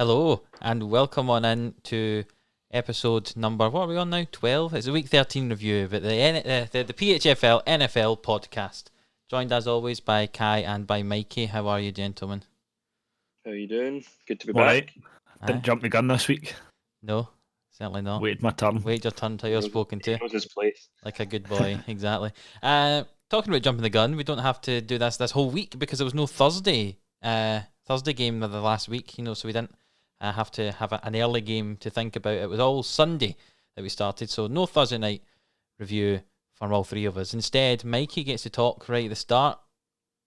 Hello, and welcome on in to episode number, what are we on now? 12? It's a week 13 review, but the PHFL NFL podcast. Joined as always by Kai and by Mikey. How are you, gentlemen? How are you doing? Good to be All back. right. Didn't jump the gun this week. No, certainly not. Waited my turn. Wait your turn till you're spoken to. He knows his place. Like a good boy, exactly. Talking about jumping the gun, we don't have to do this whole week because there was no Thursday game of the last week, so we didn't have to have an early game to think about. It was all Sunday that we started, so no Thursday night review for all three of us. Instead, Mikey gets to talk right at the start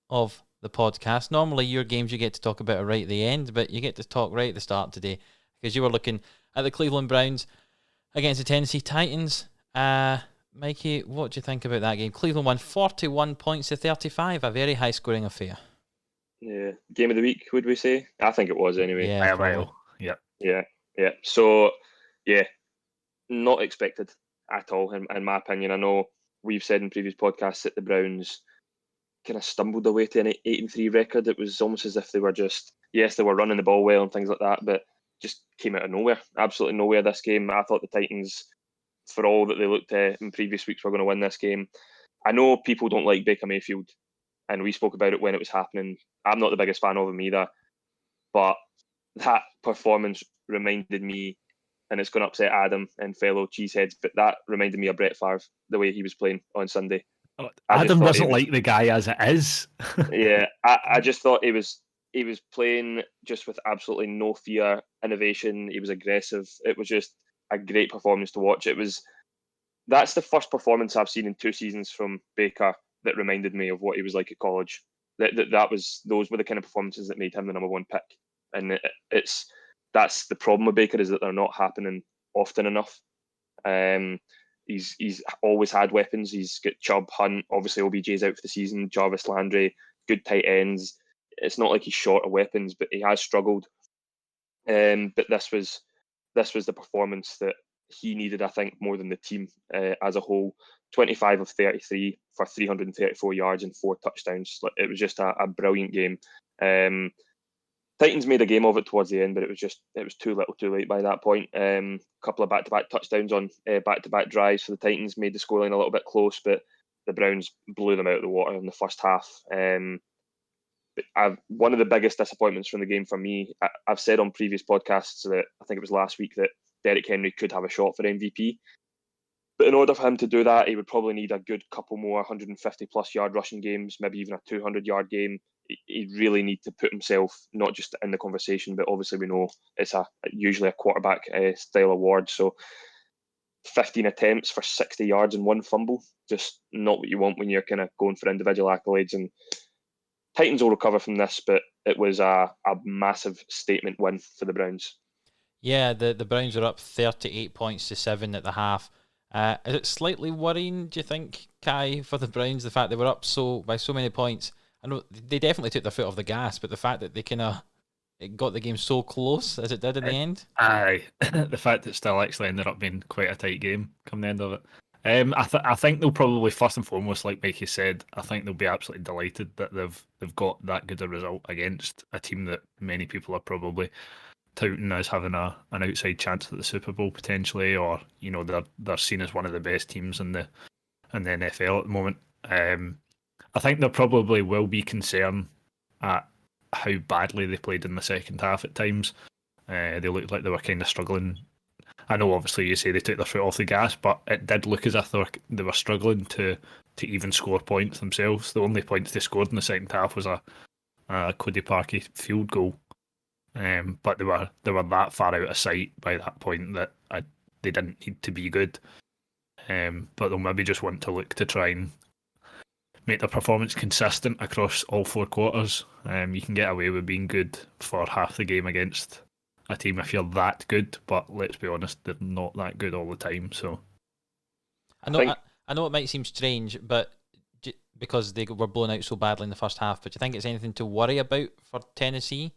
of the podcast. Normally, your games you get to talk about are right at the end, but you get to talk right at the start today because you were looking at the Cleveland Browns against the Tennessee Titans. Mikey, what do you think about that game? Cleveland won 41 points to 35, a very high-scoring affair. Yeah, game of the week, would we say? I think it was anyway. Yeah, Yeah. So, yeah, not expected at all, in my opinion. I know we've said in previous podcasts that the Browns kind of stumbled away to an 8-3 record. It was almost as if they were they were running the ball well and things like that, but just came out of nowhere. Absolutely nowhere this game. I thought the Titans, for all that they looked in previous weeks, were going to win this game. I know people don't like Baker Mayfield, and we spoke about it when it was happening. I'm not the biggest fan of him either, but that performance reminded me, and it's going to upset Adam and fellow cheeseheads, but that reminded me of Brett Favre, the way he was playing on Sunday. Adam doesn't like the guy as it is. Yeah, I just thought he was playing just with absolutely no fear, innovation. He was aggressive. It was just a great performance to watch. That's the first performance I've seen in 2 seasons from Baker that reminded me of what he was like at college. Those were the kind of performances that made him the number one pick. And that's the problem with Baker, is that they're not happening often enough. He's always had weapons. He's got Chubb, Hunt, obviously OBJ's out for the season, Jarvis Landry, good tight ends. It's not like he's short of weapons, but he has struggled. But this was the performance that he needed, I think, more than the team as a whole. 25 of 33 for 334 yards and 4 touchdowns. It was just a brilliant game. Titans made a game of it towards the end, but it was too little too late by that point. Couple of back-to-back touchdowns on back-to-back drives for the Titans made the scoreline a little bit close, but the Browns blew them out of the water in the first half. One of the biggest disappointments from the game for me, I've said on previous podcasts that I think it was last week that Derrick Henry could have a shot for MVP. But in order for him to do that, he would probably need a good couple more 150-plus yard rushing games, maybe even a 200-yard game. He'd really need to put himself not just in the conversation, but obviously we know it's usually a quarterback style award. So 15 attempts for 60 yards and 1 fumble, just not what you want when you're kind of going for individual accolades. And Titans will recover from this, but it was a massive statement win for the Browns. Yeah, the Browns are up 38 points to 7 at the half. Is it slightly worrying, do you think, Kai, for the Browns, the fact they were up by so many points? I know they definitely took their foot off the gas, but the fact that they it got the game so close as it did in the end? Aye, the fact that it still actually ended up being quite a tight game come the end of it. I think they'll probably, first and foremost, like Mikey said, I think they'll be absolutely delighted that they've got that good a result against a team that many people are probably touting as having an outside chance at the Super Bowl potentially, or they're seen as one of the best teams in the NFL at the moment. I think there probably will be concern at how badly they played in the second half at times. They looked like they were kind of struggling. I know obviously you say they took their foot off the gas, but it did look as if they were struggling to even score points themselves. The only points they scored in the second half was a Cody Parkey field goal. But they were that far out of sight by that point that they didn't need to be good. But they'll maybe just want to look to try and make their performance consistent across all 4 quarters. You can get away with being good for half the game against a team if you're that good, but let's be honest, they're not that good all the time. So I know it might seem strange, but because they were blown out so badly in the first half, but do you think it's anything to worry about for Tennessee?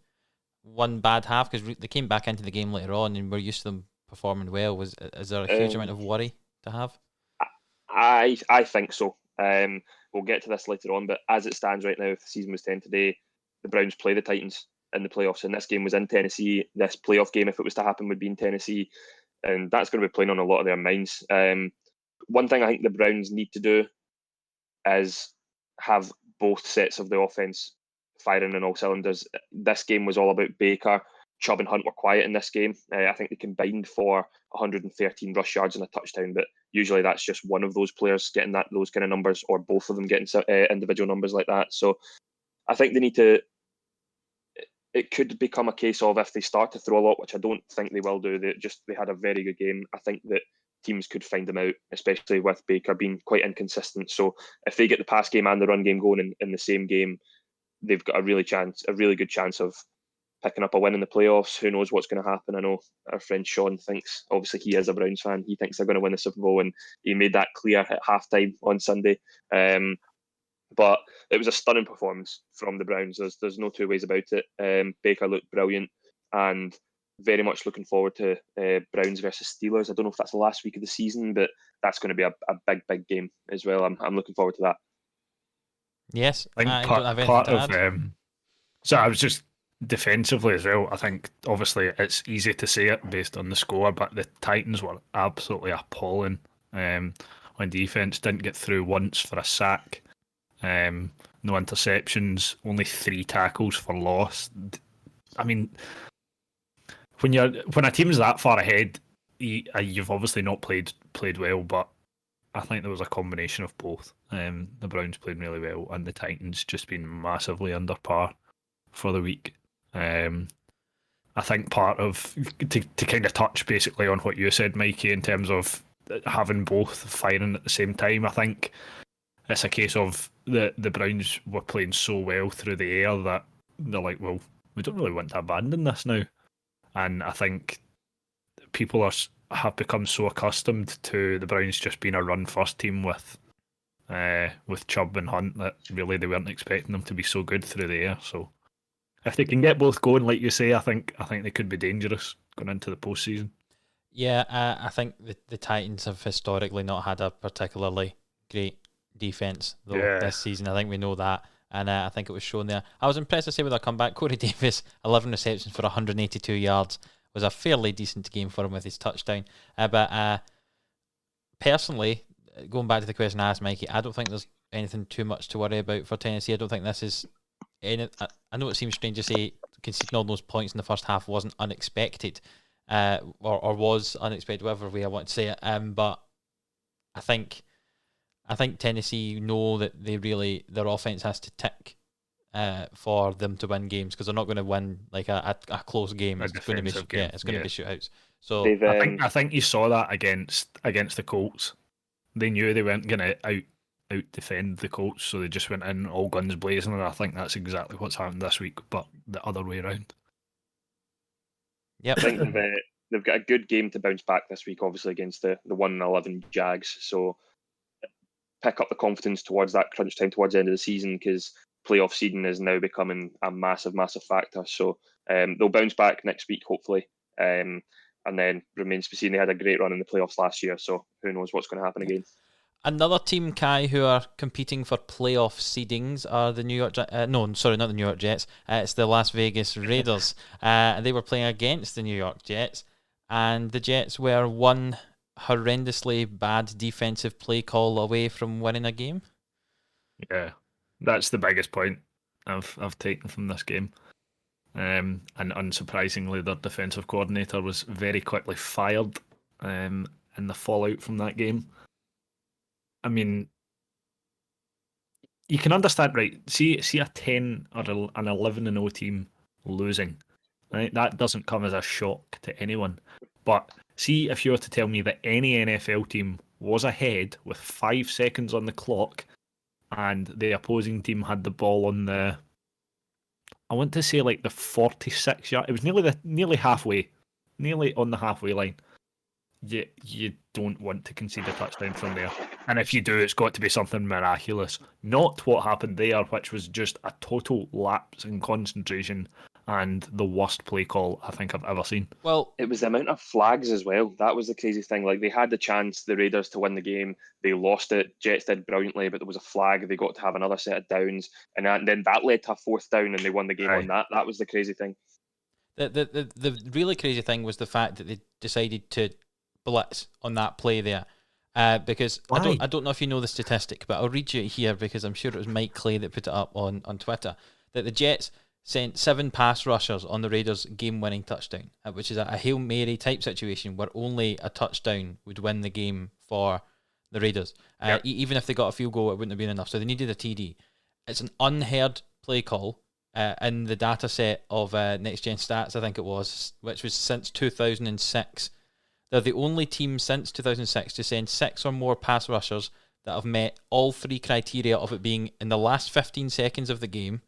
One bad half, because they came back into the game later on and we're used to them performing well. Is there a huge amount of worry to have? I think so. We'll get to this later on, but as it stands right now, if the season was 10 today, the Browns play the Titans in the playoffs, and this game was in Tennessee. This playoff game, if it was to happen, would be in Tennessee, and that's going to be playing on a lot of their minds. One thing I think the Browns need to do is have both sets of the offense firing on all cylinders. This game was all about Baker. Chubb and Hunt were quiet in this game. I think they combined for 113 rush yards and a touchdown, but usually that's just one of those players getting those kind of numbers, or both of them getting individual numbers like that. So I think they need to. It could become a case of, if they start to throw a lot, which I don't think they will do. They had a very good game. I think that teams could find them out, especially with Baker being quite inconsistent. So if they get the pass game and the run game going in the same game, they've got a really good chance of picking up a win in the playoffs. Who knows what's going to happen? I know our friend Sean thinks, obviously he is a Browns fan, he thinks they're going to win the Super Bowl, and he made that clear at halftime on Sunday. But it was a stunning performance from the Browns. There's no two ways about it. Baker looked brilliant, and very much looking forward to Browns versus Steelers. I don't know if that's the last week of the season, but that's going to be a big game as well. I'm looking forward to that. Yes, I think part of so I was just defensively as well. I think obviously it's easy to say it based on the score, but the Titans were absolutely appalling on defense. Didn't get through once for a sack. No interceptions. Only 3 tackles for loss. I mean, when a team's that far ahead, you've obviously not played well, but I think there was a combination of both. The Browns played really well, and the Titans just been massively under par for the week. I think part of to kind of touch basically on what you said, Mikey, in terms of having both firing at the same time. I think it's a case of the Browns were playing so well through the air that they're like, well, we don't really want to abandon this now. And I think people have become so accustomed to the Browns just being a run-first team with Chubb and Hunt that really they weren't expecting them to be so good through the air. So if they can get both going, like you say, I think they could be dangerous going into the postseason. Yeah, I think the Titans have historically not had a particularly great defense this season. I think we know that, and I think it was shown there. I was impressed to say with their comeback. Corey Davis, 11 receptions for 182 yards, was a fairly decent game for him with his touchdown. But personally, going back to the question I asked Mikey, I don't think there's anything too much to worry about for Tennessee. I don't think this is any. I know it seems strange to say conceding all those points in the first half wasn't unexpected, or was unexpected, whatever way I want to say it. But I think Tennessee know that their offense has to tick for them to win games, because they're not going to win like a close game. It's going to be shootouts. So I think you saw that against the Colts. They knew they weren't going to out defend the Colts, so they just went in all guns blazing, and I think that's exactly what's happened this week, but the other way around. Yep. I think they've got a good game to bounce back this week, obviously against the 1-11 Jags. So pick up the confidence towards that crunch time towards the end of the season, because playoff seeding is now becoming a massive factor. So they'll bounce back next week, hopefully. And then remains to be seen. They had a great run in the playoffs last year, so who knows what's going to happen again. Another team, Kai, who are competing for playoff seedings are the New York not the New York Jets. It's the Las Vegas Raiders. They were playing against the New York Jets, and the Jets were one horrendously bad defensive play call away from winning a game. Yeah, that's the biggest point I've taken from this game. And unsurprisingly, their defensive coordinator was very quickly fired in the fallout from that game. I mean, you can understand, right? See a 10 or an 11-0 team losing, right? That doesn't come as a shock to anyone. But see if you were to tell me that any NFL team was ahead with 5 seconds on the clock, and the opposing team had the ball on the, I want to say like the 46 yard. It was nearly halfway, nearly on the halfway line. You don't want to concede a touchdown from there. And if you do, it's got to be something miraculous. Not what happened there, which was just a total lapse in concentration and the worst play call I think I've ever seen. Well, it was the amount of flags as well. That was the crazy thing. Like, they had the chance, the Raiders, to win the game. They lost it. Jets did brilliantly, but there was a flag. They got to have another set of downs, and then that led to a fourth down, and they won the game on that. That was the crazy thing. the really crazy thing was the fact that they decided to blitz on that play there. Because Why? I don't know if you know the statistic, but I'll read you it here because I'm sure it was Mike Clay that put it up on Twitter, that the Jets sent 7 pass rushers on the Raiders' game-winning touchdown, which is a Hail Mary type situation where only a touchdown would win the game for the Raiders. Even if they got a field goal, it wouldn't have been enough, so they needed a TD. It's an unheard play call in the data set of Next Gen Stats, I think it was, which was since 2006. They're the only team since 2006 to send 6 or more pass rushers that have met all 3 criteria of it being in the last 15 seconds of the game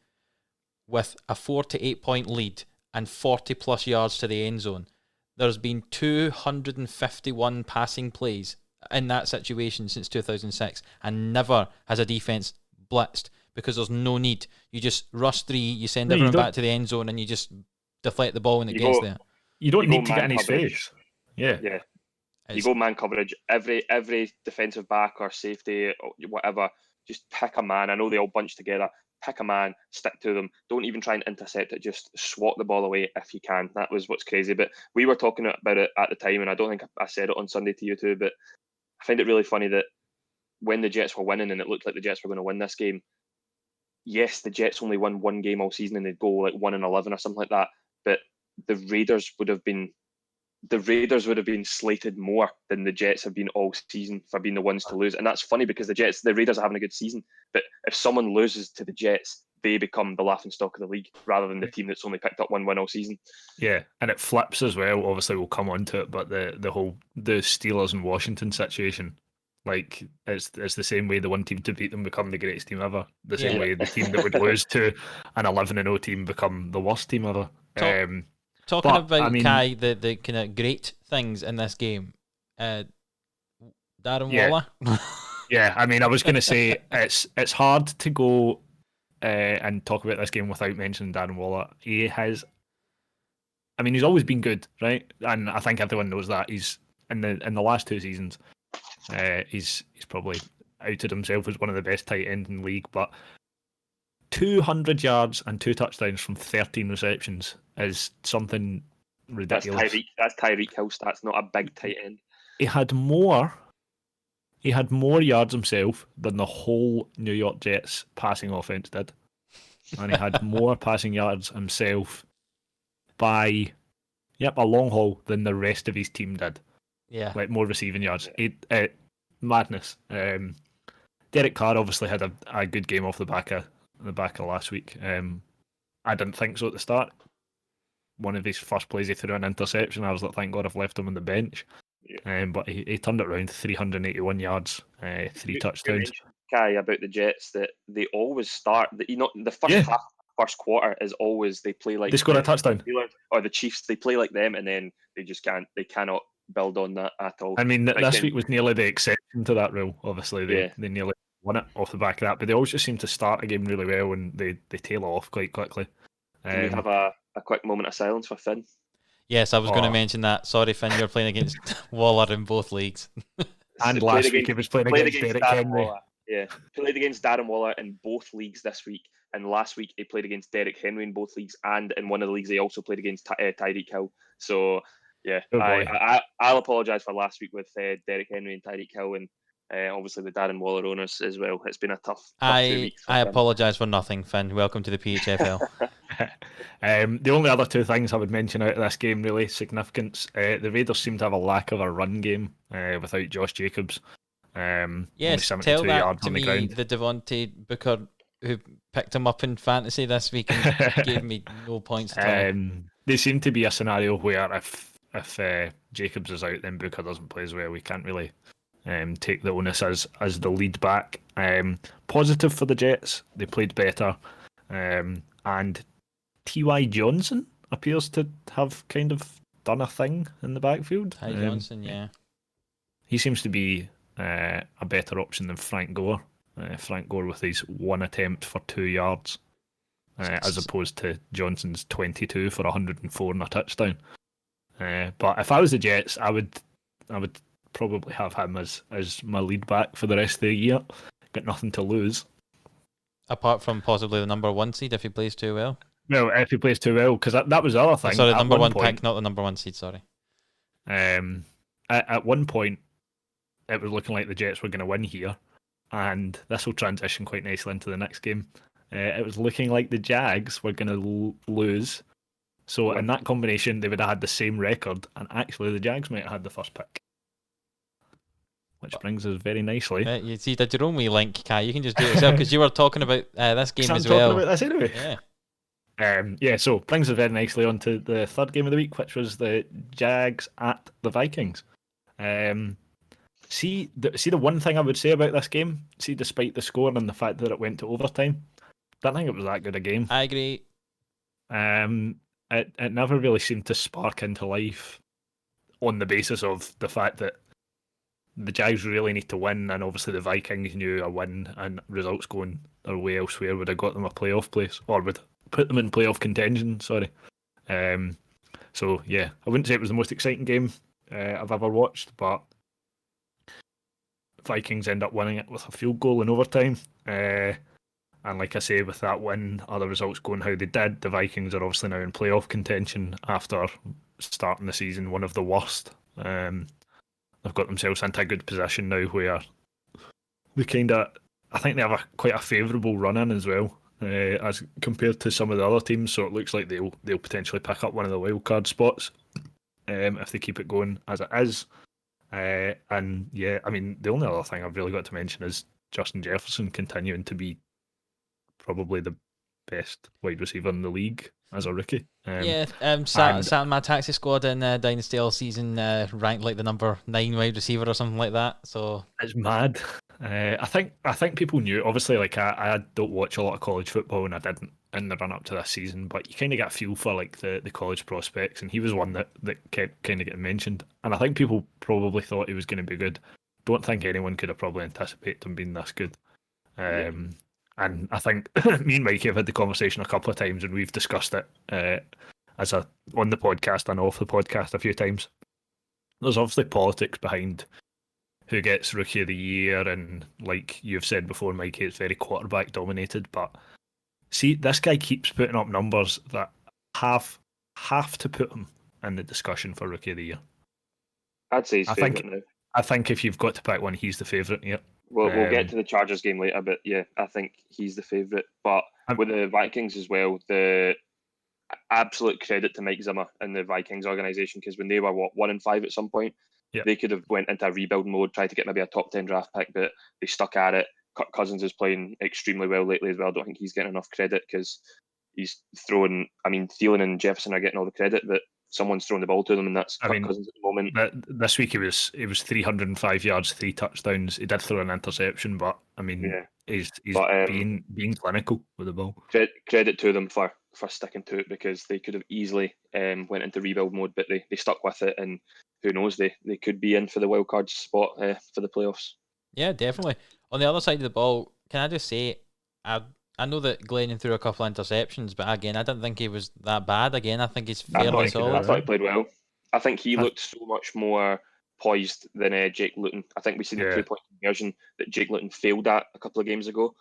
with a 4 to 8 point lead and 40 plus yards to the end zone. There's been 251 passing plays in that situation since 2006, and never has a defense blitzed because there's no need. You just rush 3, you send everyone back to the end zone, and you just deflect the ball when it gets there. You don't need to get in his face. Yeah. You go man coverage. Every defensive back or safety or whatever, just pick a man. I know they all bunch together. Pick a man, stick to them. Don't even try and intercept it. Just swat the ball away if you can. That was what's crazy. But we were talking about it at the time, and I don't think I said it on Sunday to you too, but I find it really funny that when the Jets were winning and it looked like the Jets were going to win this game, yes, the Jets only won one game all season and they'd go like 1-11 or something like that, but the Raiders would have been slated more than the Jets have been all season for being the ones to lose. And that's funny because the Raiders are having a good season. But if someone loses to the Jets, they become the laughingstock of the league rather than the team that's only picked up one win all season. Yeah, and it flips as well. Obviously, we'll come on to it, but the Steelers and Washington situation, like it's the same way the one team to beat them become the greatest team ever. The same way the team that would lose to an 11-0 team become the worst team ever. Talking about Kai, the kind of great things in this game, Darren Waller. Yeah, I mean, I was going to say it's hard to go and talk about this game without mentioning Darren Waller. He's always been good, right? And I think everyone knows that. He's in the last 2 seasons, he's probably outed himself as one of the best tight ends in the league, but 200 yards and 2 touchdowns from 13 receptions is something ridiculous. That's Tyreek Hill stats, not a big tight end. He had more yards himself than the whole New York Jets passing offense did. And he had more passing yards himself by a long haul than the rest of his team did. Yeah. Like more receiving yards. Madness. Derek Carr obviously had a good game off the back of last week. I didn't think so at the start. One of his first plays, he threw an interception. I was like, thank God I've left him on the bench. Yeah. But he turned it around, 381 yards, 3 touchdowns. Kai, about the Jets, that they always start. The first half, first quarter is always they play like they score a touchdown, or the Chiefs. They play like them, and then they just can't. They cannot build on that at all. I mean, this week was nearly the exception to that rule. Obviously, they nearly won it off the back of that, but they always just seem to start a game really well and they tail off quite quickly. Can we have a quick moment of silence for Finn? Yes, I was going to mention that. Sorry, Finn, you're playing against Waller in both leagues. And last week he was playing against Derek Henry. Waller. Yeah, played against Darren Waller in both leagues this week, and last week he played against Derek Henry in both leagues, and in one of the leagues he also played against Tyreek Hill. So yeah, I'll apologise for last week with Derek Henry and Tyreek Hill, and obviously the Darren Waller owners as well. It's been a tough 2 weeks. I apologise for nothing, Finn. Welcome to the PHFL. The only other 2 things I would mention out of this game, really significance, the Raiders seem to have a lack of a run game without Josh Jacobs. Yes, tell that to me, the Devontae Booker who picked him up in fantasy this week and gave me no points at all. There seemed to be a scenario where if Jacobs is out, then Booker doesn't play as well. We can't really take the onus as the lead back. Positive for the Jets, they played better, and T.Y. Johnson appears to have kind of done a thing in the backfield. Ty Johnson, yeah. He seems to be a better option than Frank Gore. Frank Gore with his 1 attempt for 2 yards. as opposed to Johnson's 22 for 104 and a touchdown. But if I was the Jets, I would probably have him as my lead back for the rest of the year. Got nothing to lose. Apart from possibly the number 1 seed if he plays too well. Well, if he plays too well, because that was the other thing. Sorry, number 1 pick, not the number 1 seed, sorry. At one point, it was looking like the Jets were going to win here, and this will transition quite nicely into the next game. It was looking like the Jags were going to lose, so in that combination, they would have had the same record, and actually the Jags might have had the first pick. Which brings us very nicely. You see, did your own wee link, Kai? You can just do it yourself because you were talking about this game as well. Talking about this anyway. Yeah. So brings us very nicely onto the third game of the week, which was the Jags at the Vikings. See the one thing I would say about this game, despite the score and the fact that it went to overtime, don't think it was that good a game. I agree. It never really seemed to spark into life on the basis of the fact that the Jags really need to win, and obviously the Vikings knew a win and results going their way elsewhere would have got them a playoff place, or would put them in playoff contention. Sorry. So yeah, I wouldn't say it was the most exciting game I've ever watched, but Vikings end up winning it with a field goal in overtime. And like I say, with that win, other results going how they did, the Vikings are obviously now in playoff contention after starting the season one of the worst. They've got themselves into a good position now where they I think they have quite a favourable run in as well, as compared to some of the other teams. So it looks like they'll potentially pick up one of the wild card spots if they keep it going as it is. And yeah, I mean, the only other thing I've really got to mention is Justin Jefferson continuing to be probably the best wide receiver in the league as a rookie. Sat in my taxi squad in Dynasty all season, ranked like the number 9 wide receiver or something like that. So it's mad. I think people knew. Obviously, like I don't watch a lot of college football, and I didn't in the run up to this season. But you kind of get a feel for like the college prospects, and he was one that kept kind of getting mentioned. And I think people probably thought he was going to be good. Don't think anyone could have probably anticipated him being this good. And I think me and Mikey have had the conversation a couple of times, and we've discussed it on the podcast and off the podcast a few times. There's obviously politics behind who gets Rookie of the Year, and like you've said before, Mikey, it's very quarterback dominated. But see, this guy keeps putting up numbers that have to put him in the discussion for Rookie of the Year. I'd say he's favourite now. I think if you've got to pick one, he's the favourite here. We'll get to the Chargers game later, but yeah, I think he's the favourite. But with the Vikings as well, the absolute credit to Mike Zimmer and the Vikings organisation, because when they were 1-5 at some point, they could have went into a rebuild mode, tried to get maybe a top 10 draft pick, but they stuck at it. Kirk Cousins is playing extremely well lately as well. I don't think he's getting enough credit because he's throwing. I mean, Thielen and Jefferson are getting all the credit, but someone's throwing the ball to them, and that's Kirk Cousins at the moment. This week he was 305 yards, 3 touchdowns. He did throw an interception, but I mean, he's being clinical with the ball. Credit to them for sticking to it, because they could have easily went into rebuild mode, but they stuck with it, and who knows, they could be in for the wild card spot for the playoffs. Yeah, definitely. On the other side of the ball, can I just say, I know that Glennon threw a couple of interceptions, but again, I didn't think he was that bad. Again, I think he's fairly solid. I thought he played well. I think he looked so much more poised than Jake Luton. I think we seen the 3-point conversion that Jake Luton failed at a couple of games ago.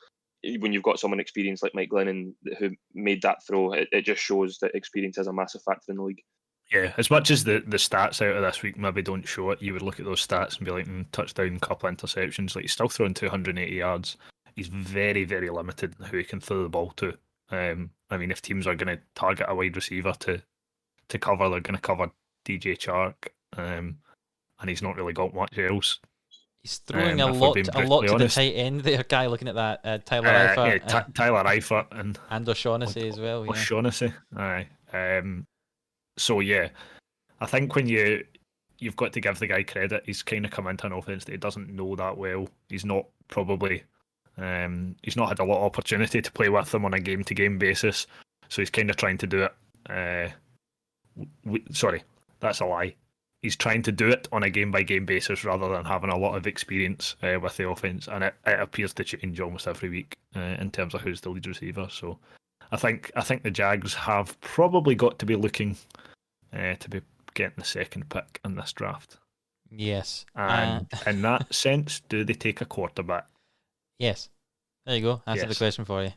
When you've got someone experienced like Mike Glennon who made that throw, it just shows that experience is a massive factor in the league. Yeah, as much as the stats out of this week maybe don't show it, you would look at those stats and be like, touchdown, couple of interceptions. Like, he's still throwing 280 yards. He's very, very limited in who he can throw the ball to. I mean, if teams are going to target a wide receiver to cover, they're going to cover DJ Chark, and he's not really got much else. He's throwing a lot to the tight end there, guy. Looking at that, Tyler Eifert. Tyler Eifert and O'Shaughnessy as well. O'Shaughnessy, aye. So yeah, I think when you've got to give the guy credit, he's kind of come into an offense that he doesn't know that well. He's not probably. He's not had a lot of opportunity to play with them on a game-to-game basis, so he's kind of trying to do it. Sorry, that's a lie. He's trying to do it on a game-by-game basis rather than having a lot of experience with the offense, and it appears to change almost every week in terms of who's the lead receiver. So I think the Jags have probably got to be looking to be getting the second pick in this draft. Yes. And in that sense, do they take a quarterback? Yes. There you go. Answer the Yes. question for you.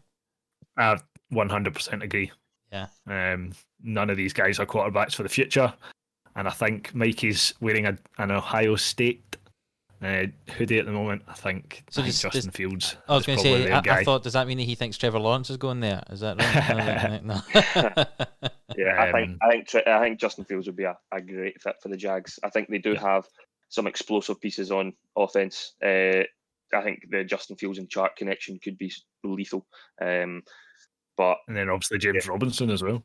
I 100% agree. Yeah. None of these guys are quarterbacks for the future. And I think Mikey's wearing an Ohio State hoodie at the moment. I think Justin Fields I was is going to probably say, their guy. I thought, does that mean that he thinks Trevor Lawrence is going there? Is that right? No. Yeah, I think Justin Fields would be a great fit for the Jags. I think they do have some explosive pieces on offense. I think the Justin Fields and Chark connection could be lethal. And then obviously James Robinson as well.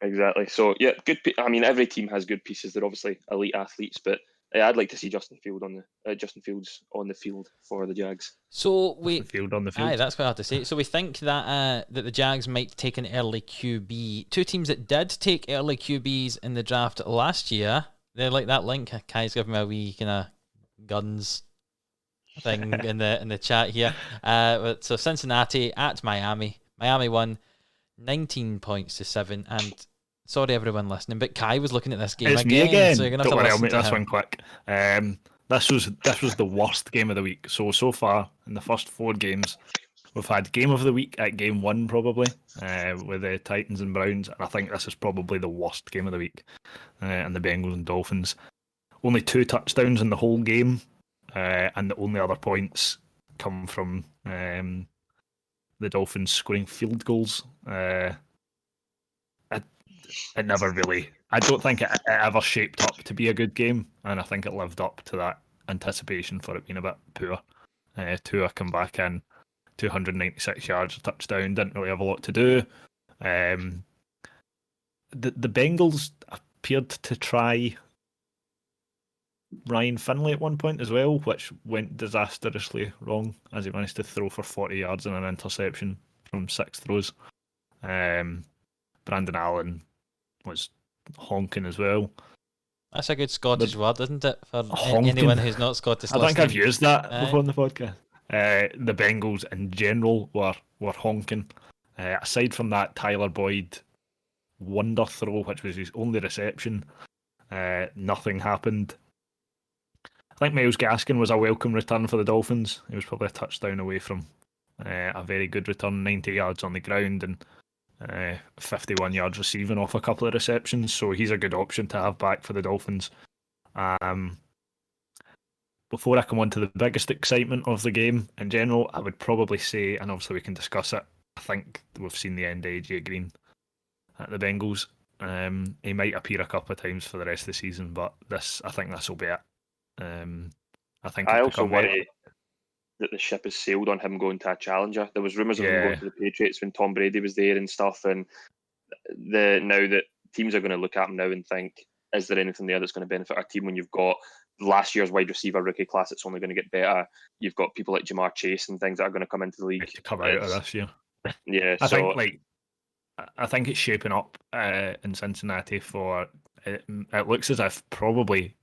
Exactly. So yeah, good. I mean, every team has good pieces. They're obviously elite athletes, but I'd like to see Justin Fields on the field for the Jags. So the field. Aye, that's quite hard to say. So we think that that the Jags might take an early QB. Two teams that did take early QBs in the draft last year. They're like that link. Kai's giving me a wee kind of guns thing in the chat here. So Cincinnati at Miami. Miami won 19 points to 7. And sorry everyone listening, but Kai was looking at this game it's me again. So you're gonna have Don't to worry, I'll listen make to this him. one quick. This was the worst game of the week. So far in the first 4 games, we've had game of the week at game 1 probably with the Titans and Browns, and I think this is probably the worst game of the week. And the Bengals and Dolphins, only 2 touchdowns in the whole game, and the only other points come from the Dolphins scoring field goals. It never really. I don't think it ever shaped up to be a good game, and I think it lived up to that anticipation for it being a bit poor. Tua come back in 296 yards, a touchdown, didn't really have a lot to do. The Bengals appeared to try Ryan Finley at one point as well, which went disastrously wrong as he managed to throw for 40 yards and an interception from 6 throws. Brandon Allen was honking as well. That's a good Scottish word, isn't it? For honking. Anyone who's not Scottish I think listening. I've used that before on the podcast. The Bengals in general were honking. Aside from that Tyler Boyd wonder throw, which was his only reception, nothing happened. I think Myles Gaskin was a welcome return for the Dolphins. He was probably a touchdown away from a very good return, 90 yards on the ground and 51 yards receiving off a couple of receptions. So he's a good option to have back for the Dolphins. Before I come on to the biggest excitement of the game in general, I would probably say, and obviously we can discuss it, I think we've seen the end of AJ Green at the Bengals. He might appear a couple of times for the rest of the season, but I think this will be it. I also worry that the ship has sailed on him going to a challenger. There was rumours of him going to the Patriots when Tom Brady was there and stuff, and now that teams are going to look at him now and think, is there anything there that's going to benefit our team when you've got last year's wide receiver rookie class that's only going to get better? You've got people like Jamar Chase and things that are going to come into the league to come out of this year. Yeah, I think it's shaping up in Cincinnati for it looks as if probably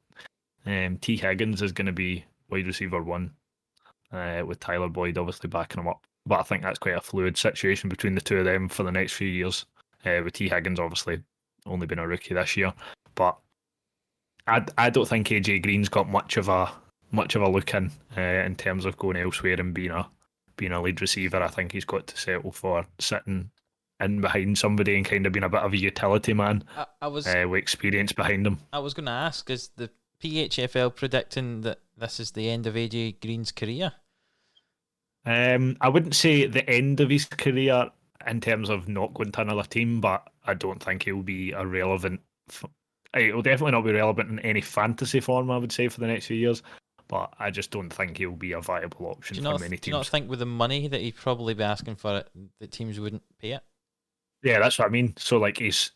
T. Higgins is going to be wide receiver 1 with Tyler Boyd obviously backing him up. But I think that's quite a fluid situation between the two of them for the next few years. With T. Higgins obviously only been a rookie this year, but I don't think AJ Green's got much of a look in terms of going elsewhere and being a lead receiver. I think he's got to settle for sitting in behind somebody and kind of being a bit of a utility man with experience behind him. I was going to ask, is the PHFL predicting that this is the end of AJ Green's career? I wouldn't say the end of his career in terms of not going to another team, but I don't think he'll be a relevant. He'll definitely not be relevant in any fantasy form, I would say, for the next few years. But I just don't think he'll be a viable option for many teams. Do you not think with the money that he'd probably be asking for it, the teams wouldn't pay it? Yeah, that's what I mean. So like he's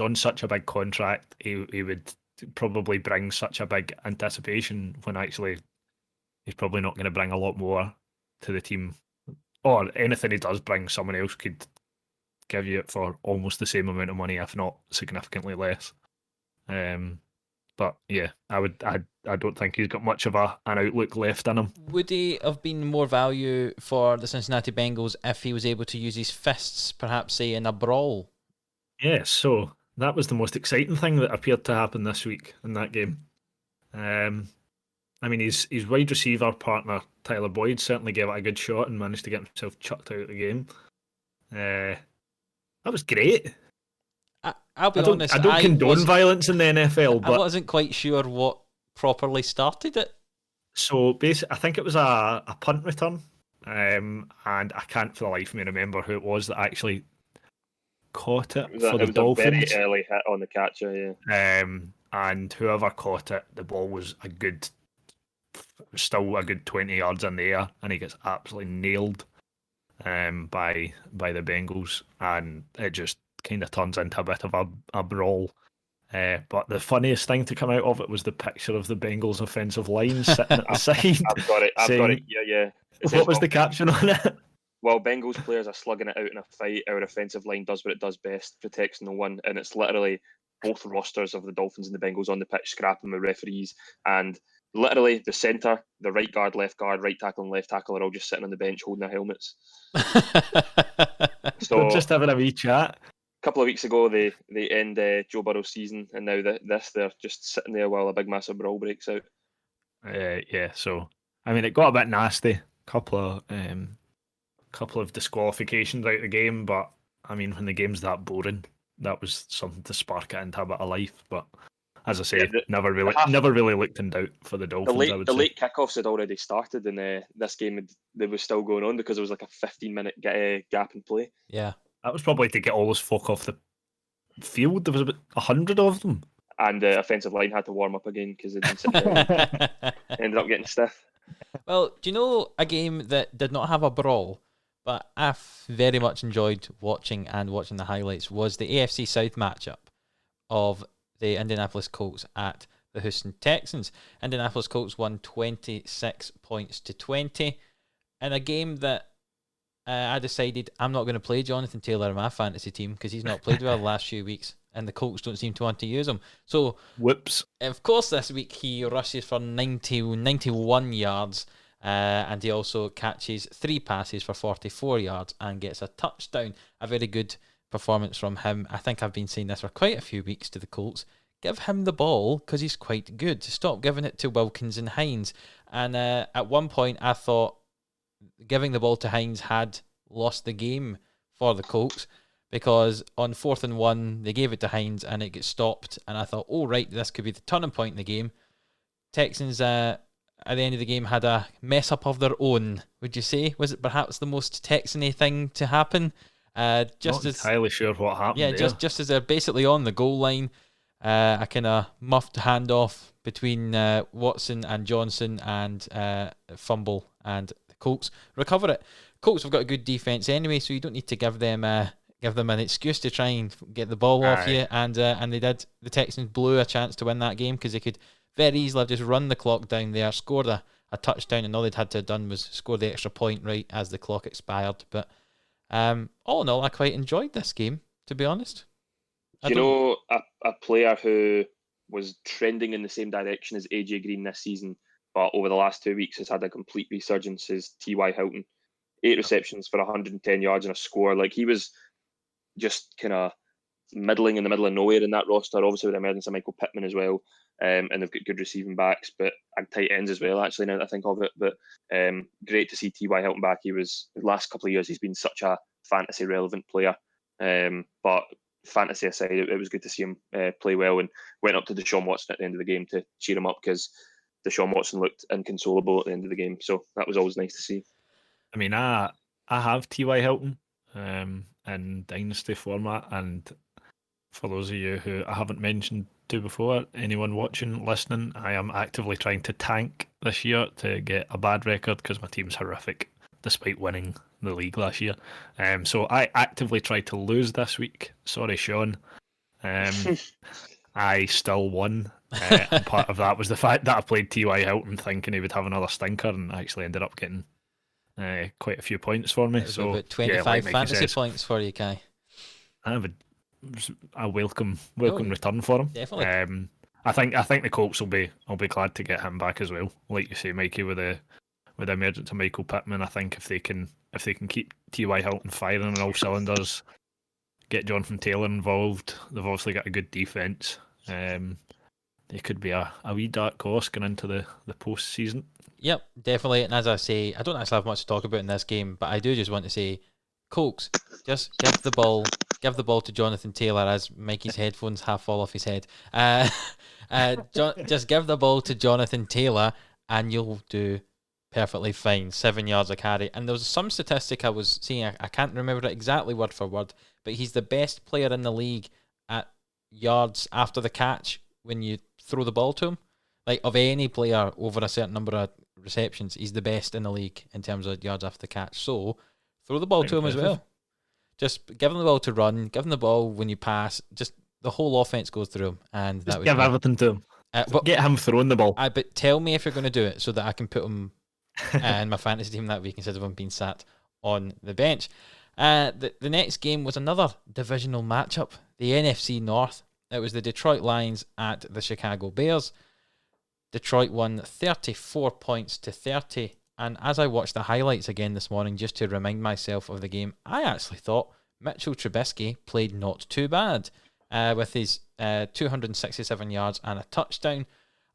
on such a big contract, he would probably bring such a big anticipation when actually he's probably not going to bring a lot more to the team. Or anything he does bring, someone else could give you it for almost the same amount of money, if not significantly less. But But yeah, I don't think he's got much of an outlook left in him. Would he have been more value for the Cincinnati Bengals if he was able to use his fists, perhaps say in a brawl? Yeah, so that was the most exciting thing that appeared to happen this week in that game. I mean, his wide receiver partner Tyler Boyd certainly gave it a good shot and managed to get himself chucked out of the game. That was great. I'll be honest. I don't condone violence in the NFL, but I wasn't quite sure what properly started it. So basically, I think it was a punt return, and I can't for the life of me remember who it was that actually caught it for the Dolphins. It was a very early hit on the catcher, yeah. And whoever caught it, the ball was still a good 20 yards in the air, and he gets absolutely nailed by the Bengals, and it just kind of turns into a bit of a brawl. But the funniest thing to come out of it was the picture of the Bengals offensive line sitting at the side. I've got it. Yeah. What was the caption on it? Well, Bengals players are slugging it out in a fight. Our offensive line does what it does best, protects no one. And it's literally both rosters of the Dolphins and the Bengals on the pitch scrapping with referees. And literally the centre, the right guard, right tackle and left tackle are all just sitting on the bench holding their helmets. So just having a wee chat. A couple of weeks ago, they end Joe Burrow's season, and now they're just sitting there while a big massive brawl breaks out. Yeah, so I mean, it got a bit nasty. Couple of disqualifications out of the game, but I mean, when the game's that boring, that was something to spark it into a bit of life. But as I say, never really looked in doubt for the Dolphins. The late kickoffs had already started, and this game they was still going on because it was like a 15-minute gap in play. Yeah. That was probably to get all those folk off the field. There was about 100 of them. And the offensive line had to warm up again because they didn't sit down. Ended up getting stiff. Well, do you know a game that did not have a brawl, but I very much enjoyed watching the highlights, was the AFC South matchup of the Indianapolis Colts at the Houston Texans. Indianapolis Colts won 26 points to 20 in a game that I decided I'm not going to play Jonathan Taylor in my fantasy team because he's not played well the last few weeks, and the Colts don't seem to want to use him. So, whoops. Of course, this week he rushes for 91 yards, and he also catches 3 passes for 44 yards and gets a touchdown. A very good performance from him. I think I've been saying this for quite a few weeks to the Colts. Give him the ball because he's quite good. Stop giving it to Wilkins and Hines. And at one point, I thought giving the ball to Hines had lost the game for the Colts because on 4th and 1, they gave it to Hines and it gets stopped. And I thought, oh, right, this could be the turning point in the game. Texans, at the end of the game, had a mess-up of their own, would you say? Was it perhaps the most Texan-y thing to happen? Not entirely sure what happened. Yeah, just as they're basically on the goal line, a kind of muffed handoff between Watson and Johnson and fumble, and the Colts recover it. Colts have got a good defense anyway, so you don't need to give them an excuse to try and get the ball off you. And they did. The Texans blew a chance to win that game because they could very easily have just run the clock down there, scored a touchdown, and all they'd had to have done was score the extra point right as the clock expired. But all in all, I quite enjoyed this game, to be honest. A player who was trending in the same direction as AJ Green this season, but over the last 2 weeks has had a complete resurgence, is T.Y. Hilton. 8 receptions for 110 yards and a score. Like, he was just kind of middling in the middle of nowhere in that roster, obviously with the emergence of Michael Pittman as well, and they've got good receiving backs, and tight ends as well, actually, now that I think of it. But great to see T.Y. Hilton back. The last couple of years, he's been such a fantasy relevant player. But fantasy aside, it was good to see him play well, and went up to Deshaun Watson at the end of the game to cheer him up because Deshaun Watson looked inconsolable at the end of the game. So that was always nice to see. I mean, I have T.Y. Hilton in Dynasty format, and for those of you who I haven't mentioned to before, anyone watching, listening, I am actively trying to tank this year to get a bad record because my team's horrific despite winning the league last year. So I actively tried to lose this week. Sorry, Sean. I still won. And part of that was the fact that I played T.Y. Hilton thinking he would have another stinker, and actually ended up getting quite a few points for me. So about 25 fantasy points for you, Kai. I have a welcome return for him. Definitely. I think the Colts will be glad to get him back as well. Like you say, Mikey, with the emergence of Michael Pittman, I think if they can keep T.Y. Hilton firing on all cylinders, get Jonathan Taylor involved, they've obviously got a good defense. They could be a wee dark horse going into the postseason. Yep, definitely. And as I say, I don't actually have much to talk about in this game, but I do just want to say, Colts, just give the ball to Jonathan Taylor as Mikey's headphones half fall off his head. Just give the ball to Jonathan Taylor and you'll do perfectly fine. 7 yards a carry. And there was some statistic I was seeing, I can't remember it exactly word for word, but he's the best player in the league at yards after the catch when you throw the ball to him. Like, of any player over a certain number of receptions, he's the best in the league in terms of yards after the catch. So, throw the ball to him as well. Just give him the ball to run, give him the ball when you pass. Just the whole offense goes through him. And just give everything to him. Get him throwing the ball. But tell me if you're going to do it so that I can put him in my fantasy team that week instead of him being sat on the bench. The next game was another divisional matchup, the NFC North. It was the Detroit Lions at the Chicago Bears. Detroit won 34 points to 30. And as I watched the highlights again this morning, just to remind myself of the game, I actually thought Mitchell Trubisky played not too bad with his 267 yards and a touchdown.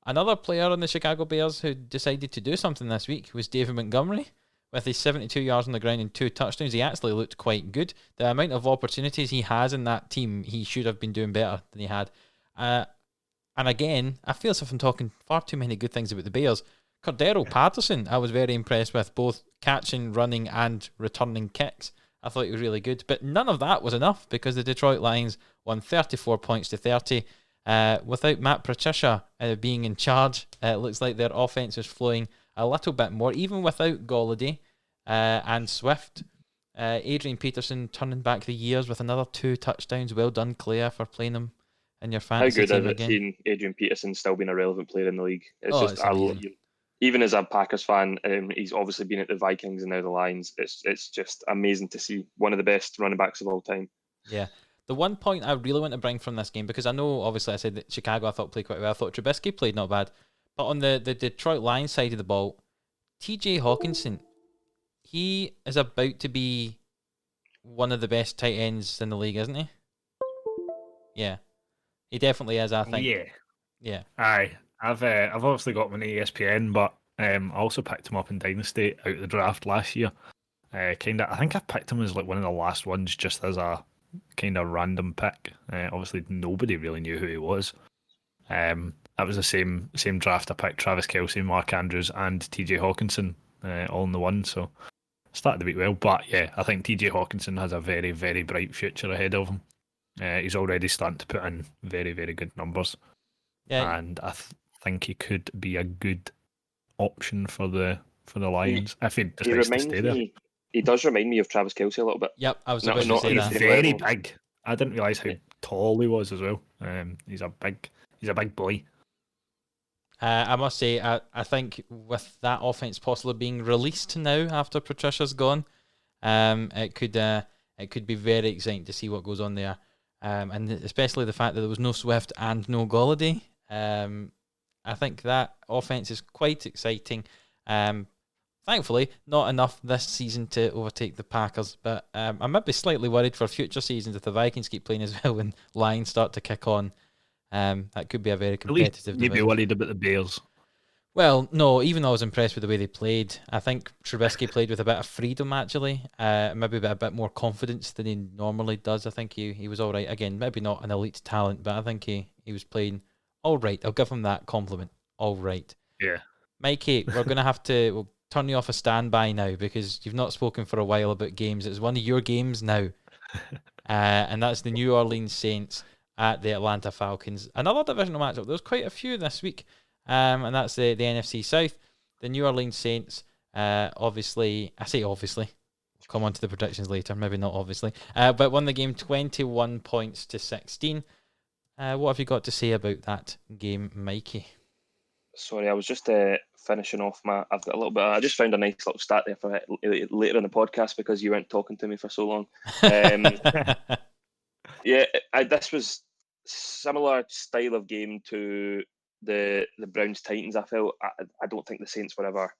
Another player on the Chicago Bears who decided to do something this week was David Montgomery. With his 72 yards on the ground and 2 touchdowns, he actually looked quite good. The amount of opportunities he has in that team, he should have been doing better than he had. And again, I feel as if I'm talking far too many good things about the Bears. Cordero Patterson, I was very impressed with, both catching, running, and returning kicks. I thought he was really good. But none of that was enough because the Detroit Lions won 34 points to 30. Without Matt Patricia being in charge, it looks like their offense is flowing a little bit more, even without Golladay and Swift. Adrian Peterson turning back the years with another 2 touchdowns. Well done, Claire, for playing him in your fantasy team. How good is it seeing Adrian Peterson still being a relevant player in the league? It's even as a Packers fan, he's obviously been at the Vikings and now the Lions. It's just amazing to see one of the best running backs of all time. Yeah. The one point I really want to bring from this game, because I know obviously I said that Chicago I thought played quite well. I thought Trubisky played not bad. But on the Detroit Lions side of the ball, TJ Hawkinson, he is about to be one of the best tight ends in the league, isn't he? Yeah. He definitely is, I think. Yeah. Aye. I've obviously got him on ESPN, but I also picked him up in Dynasty out of the draft last year. I think I picked him as like one of the last ones, just as a kind of random pick. Obviously, nobody really knew who he was. That was the same draft I picked Travis Kelce, Mark Andrews, and TJ Hawkinson all in the one. So started the week well, but yeah, I think TJ Hawkinson has a very, very bright future ahead of him. He's already starting to put in very, very good numbers. Yeah, and I think he could be a good option for the Lions if he decides to stay there. He does remind me of Travis Kelce a little bit. Yep, I was about to say that. He's very big. I didn't realise how tall he was as well. He's a big boy. I must say, I think with that offense possibly being released now after Patricia's gone, it could be very exciting to see what goes on there, and especially the fact that there was no Swift and no Golladay. I think that offense is quite exciting. Thankfully, not enough this season to overtake the Packers, but I might be slightly worried for future seasons if the Vikings keep playing as well when Lions start to kick on. That could be a very competitive division. You'd be worried about the Bears. Well, no, even though I was impressed with the way they played, I think Trubisky played with a bit of freedom, actually. Maybe a bit more confidence than he normally does. I think he was all right. Again, maybe not an elite talent, but I think he was playing all right. I'll give him that compliment. All right. Yeah. Mikey, we're going to have to... We'll turn you off a standby now because you've not spoken for a while about games. It's one of your games now. And that's the New Orleans Saints at the Atlanta Falcons. Another divisional matchup. There's quite a few this week. And that's the NFC South. The New Orleans Saints, obviously, I say obviously, we'll come on to the predictions later, maybe not obviously, but won the game 21 points to 16. What have you got to say about that game, Mikey? Sorry, I was just finishing off I've got a little bit. I just found a nice little stat there for later in the podcast because you weren't talking to me for so long. Yeah, this was similar style of game to the Browns Titans. I felt I don't think the Saints were ever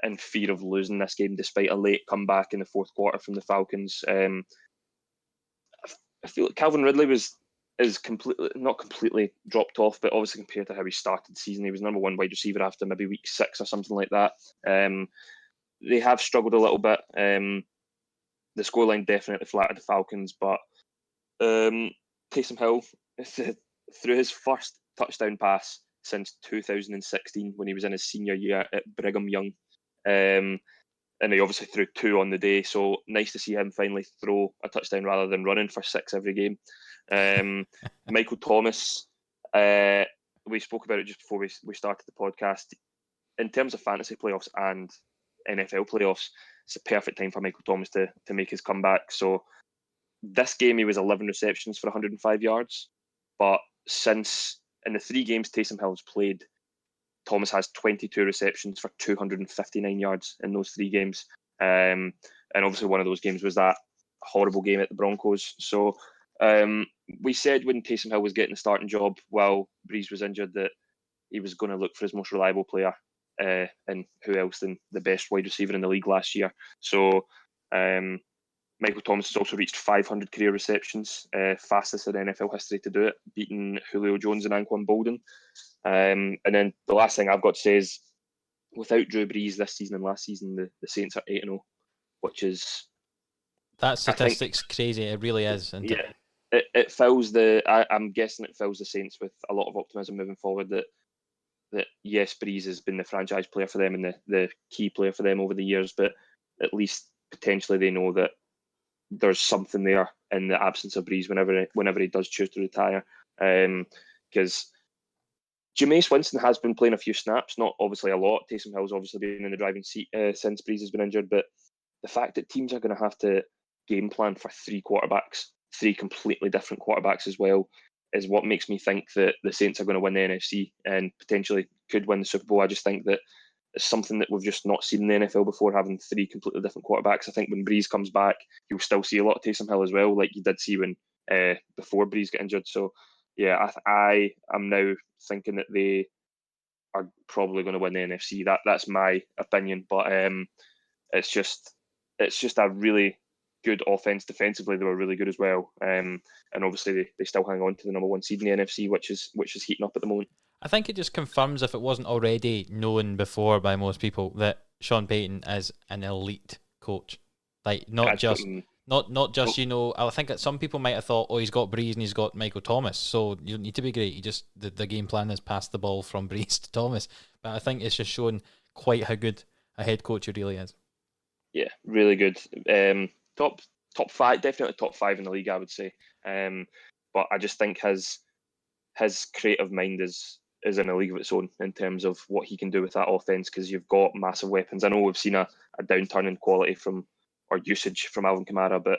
in fear of losing this game, despite a late comeback in the fourth quarter from the Falcons. I feel like Calvin Ridley is not completely dropped off, but obviously compared to how he started the season, he was number one wide receiver after maybe week 6 or something like that. They have struggled a little bit. The scoreline definitely flattered the Falcons, but Taysom Hill, through his first touchdown pass since 2016 when he was in his senior year at Brigham Young, and he obviously threw 2 on the day, so nice to see him finally throw a touchdown rather than running for 6 every game. Michael Thomas, we spoke about it just before we started the podcast. In terms of fantasy playoffs and NFL playoffs, it's a perfect time for Michael Thomas to make his comeback. So this game he was 11 receptions for 105 yards, but since in the 3 games Taysom Hill's played, Thomas has 22 receptions for 259 yards in those 3 games. And obviously one of those games was that horrible game at the Broncos. So we said when Taysom Hill was getting the starting job while Breeze was injured that he was going to look for his most reliable player, and who else than the best wide receiver in the league last year. So Michael Thomas has also reached 500 career receptions, fastest in NFL history to do it, beating Julio Jones and Anquan Bolden. And then the last thing I've got to say is, without Drew Brees this season and last season, the Saints are 8-0, which is... That statistic's crazy. It really is. Yeah, it fills I'm guessing it fills the Saints with a lot of optimism moving forward that yes, Brees has been the franchise player for them and the key player for them over the years, but at least potentially they know that there's something there in the absence of Brees whenever he does choose to retire. Because Jameis Winston has been playing a few snaps, not obviously a lot. Taysom Hill's obviously been in the driving seat since Brees has been injured, but the fact that teams are going to have to game plan for 3 quarterbacks, 3 completely different quarterbacks as well, is what makes me think that the Saints are going to win the NFC and potentially could win the Super Bowl. I just think that it's something that we've just not seen in the NFL before, having 3 completely different quarterbacks. I think when Brees comes back, you'll still see a lot of Taysom Hill as well, like you did see when before Brees got injured. So yeah, I am now thinking that they are probably going to win the NFC. That's my opinion, but it's just a really good offense. Defensively, they were really good as well, and obviously they still hang on to the number 1 seed in the NFC, which is heating up at the moment. I think it just confirms, if it wasn't already known before by most people, that Sean Payton is an elite coach. Like not just I think that some people might have thought, oh, he's got Brees and he's got Michael Thomas, so you don't need to be great. The game plan is pass the ball from Brees to Thomas. But I think it's just shown quite how good a head coach he really is. Yeah, really good. Top 5, definitely top 5 in the league, I would say. But I just think his creative mind is in a league of its own in terms of what he can do with that offense, because you've got massive weapons. I know we've seen a downturn in quality or usage from Alvin Kamara, but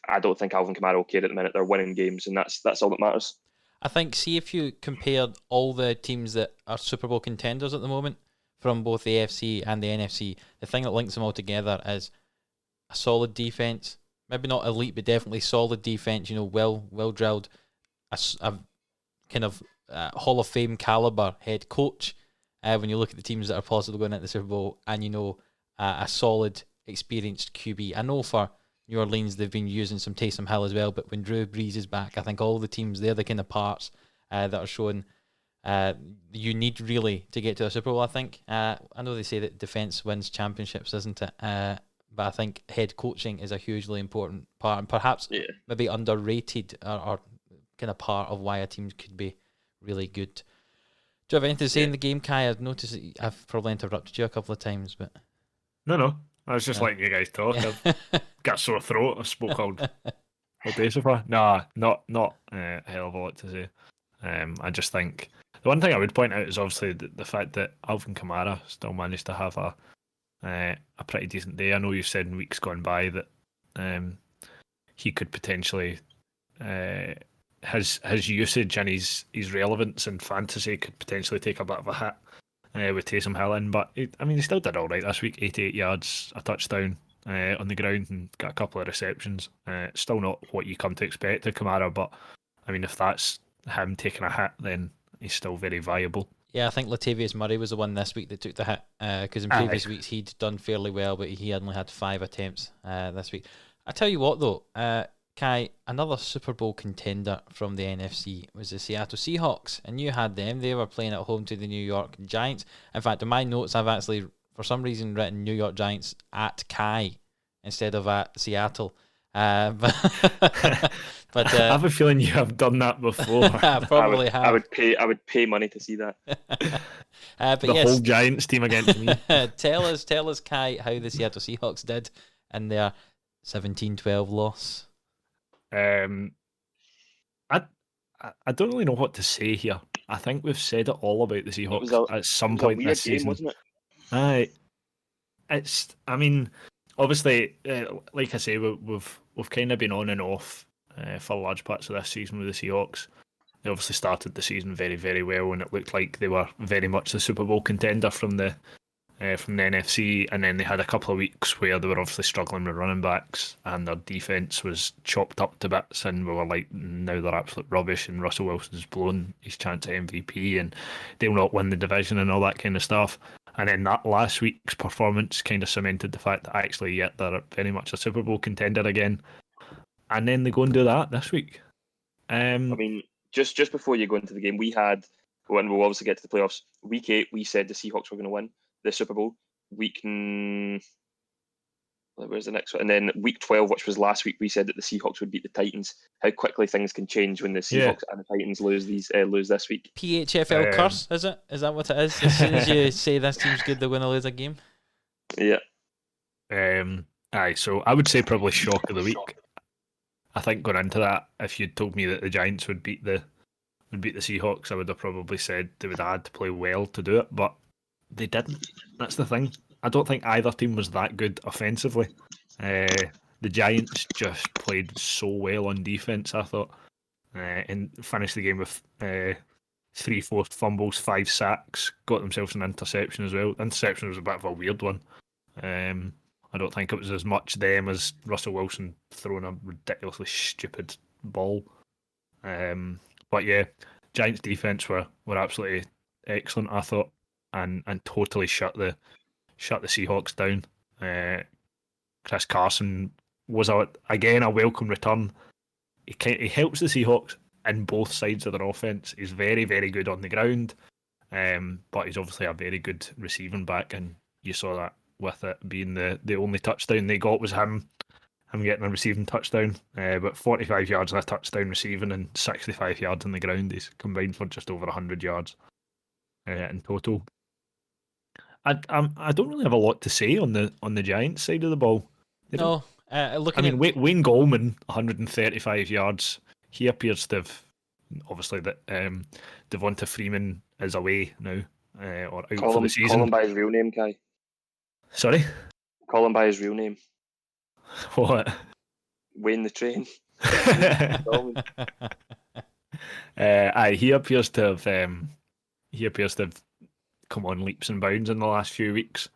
I don't think Alvin Kamara will care at the minute. They're winning games, and that's all that matters. I think, see, if you compared all the teams that are Super Bowl contenders at the moment from both the AFC and the NFC, the thing that links them all together is a solid defense. Maybe not elite, but definitely solid defense. Well drilled. A kind of Hall of Fame caliber head coach. When you look at the teams that are possibly going into the Super Bowl, and a solid, experienced QB. I know for New Orleans they've been using some Taysom Hill as well, but when Drew Brees is back, I think all the teams, they're the kind of parts that are showing you need really to get to a Super Bowl. I think I know they say that defense wins championships, isn't it? But I think head coaching is a hugely important part, and perhaps maybe underrated or kind of part of why a team could be really good. Do you have anything to say in the game, Kai? I've noticed that I've probably interrupted you a couple of times, but no, I was just letting you guys talk. I've got a sore throat. I've spoke all day so far. Nah, not a hell of a lot to say. I just think the one thing I would point out is obviously the fact that Alvin Kamara still managed to have a pretty decent day. I know you've said in weeks gone by that he could potentially his usage and his relevance in fantasy could potentially take a bit of a hit with Taysom Hill in, but he still did all right this week. 88 yards, a touchdown on the ground, and got a couple of receptions. Still not what you come to expect of Kamara, but I mean, if that's him taking a hit, then he's still very viable. Yeah, I think Latavius Murray was the one this week that took the hit, because in previous weeks he'd done fairly well, but he only had 5 attempts this week. I tell you what though, Kai, another Super Bowl contender from the NFC was the Seattle Seahawks, and you had them. They were playing at home to the New York Giants. In fact, in my notes, I've actually, for some reason, written New York Giants at Kai instead of at Seattle. But I have a feeling you have done that before. I probably have. I would pay money to see that. But the whole Giants team against me. Tell us, Kai, how the Seattle Seahawks did in their 17-12 loss. I don't really know what to say here. I think we've said it all about the Seahawks at some point this season, wasn't it? I mean, obviously, like I say, we've kind of been on and off for large parts of this season with the Seahawks. They obviously started the season very, very well, and it looked like they were very much the Super Bowl contender from the NFC, and then they had a couple of weeks where they were obviously struggling with running backs, and their defense was chopped up to bits, and we were like, now they're absolute rubbish, and Russell Wilson's blown his chance at MVP, and they'll not win the division and all that kind of stuff. And then that last week's performance kind of cemented the fact that actually, yeah, they're very much a Super Bowl contender again. And then they go and do that this week. I mean, just before you go into the game, when we'll obviously get to the playoffs, week 8, we said the Seahawks were going to win the Super Bowl. Where's the next one? And then week 12, which was last week, we said that the Seahawks would beat the Titans. How quickly things can change when the Seahawks and the Titans lose this week. PHFL curse, is it? Is that what it is? As soon as you say this team's good, they're going to lose a game? Yeah. So I would say probably shock of the week. I think going into that, if you'd told me that the Giants would beat the Seahawks, I would have probably said they would have had to play well to do it, but they didn't. That's the thing. I don't think either team was that good offensively. The Giants just played so well on defense, I thought, and finished the game with 3 forced fumbles, 5 sacks, got themselves an interception as well. The interception was a bit of a weird one. I don't think it was as much them as Russell Wilson throwing a ridiculously stupid ball. But yeah, Giants defense were absolutely excellent, I thought, and totally shut the Seahawks down. Chris Carson was again a welcome return. He helps the Seahawks in both sides of their offense. He's very, very good on the ground, but he's obviously a very good receiving back, and you saw that with it being the only touchdown they got was him getting a receiving touchdown. But 45 yards and a touchdown receiving and 65 yards on the ground. He's combined for just over 100 yards in total. I don't really have a lot to say on the Giants side of the ball. No, Wayne Goldman, 135 yards. He appears to have, obviously, that Devonta Freeman is away now or out for the season. Call him by his real name, Kai. Sorry? Call him by his real name. What? Wayne the Train. He appears to have come on leaps and bounds in the last few weeks.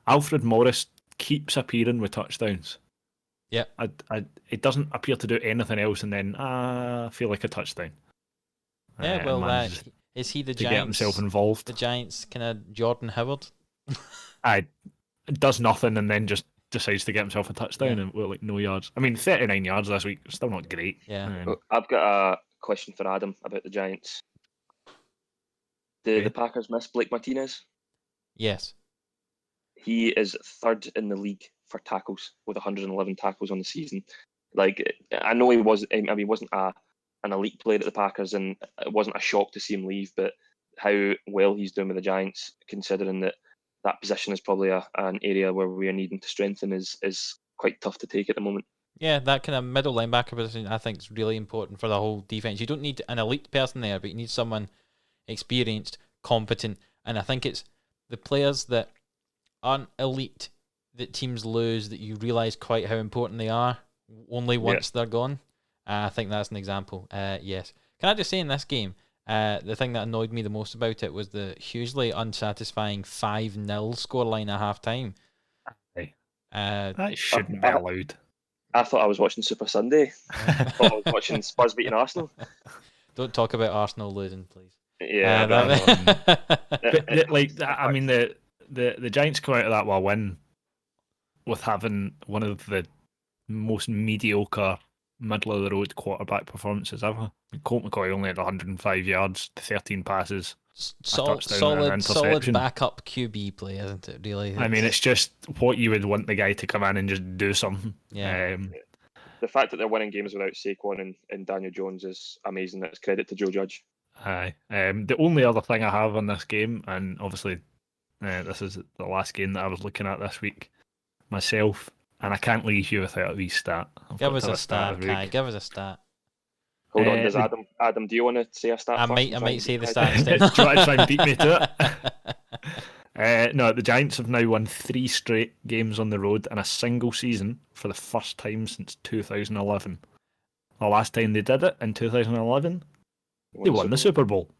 Alfred Morris keeps appearing with touchdowns. Yeah. It doesn't appear to do anything else, and then I feel like a touchdown. Yeah, well, is he the Giants? Get himself involved. The Giants kind of Jordan Howard. Does nothing and then just decides to get himself a touchdown and like no yards. I mean, 39 yards last week, still not great. Yeah. I've got a question for Adam about the Giants. The Packers miss Blake Martinez? Yes. He is 3rd in the league for tackles with 111 tackles on the season. Like, I know he wasn't an elite player at the Packers, and it wasn't a shock to see him leave, but how well he's doing with the Giants, considering that position is probably an area where we are needing to strengthen, is quite tough to take at the moment. Yeah, that kind of middle linebacker position I think is really important for the whole defense. You don't need an elite person there, but you need someone experienced, competent, and I think it's the players that aren't elite that teams lose that you realise quite how important they are only once they're gone. I think that's an example. Yes. Can I just say in this game, the thing that annoyed me the most about it was the hugely unsatisfying 5-0 scoreline at half time. That shouldn't be allowed. I thought I was watching Super Sunday. I thought I was watching Spurs beating Arsenal. Don't talk about Arsenal losing, please. Yeah, the Giants come out of that with a win with having one of the most mediocre, middle of the road quarterback performances ever. Colt McCoy only had 105 yards, 13 passes, solid backup QB play, isn't it? Really. I mean, it's just what you would want the guy to come in and just do something. Yeah. The fact that they're winning games without Saquon and Daniel Jones is amazing. That's credit to Joe Judge. Aye. The only other thing I have on this game, and obviously this is the last game that I was looking at this week myself, and I can't leave you without a wee stat. Give us a stat, Kai. Give us a stat. Hold on, does Adam, do you want to say a stat I first? might say the stat instead. Do you want to try and beat me to it? No, the Giants have now won 3 straight games on the road in a single season for the first time since 2011. The last time they did it, in 2011, they won the Super Bowl.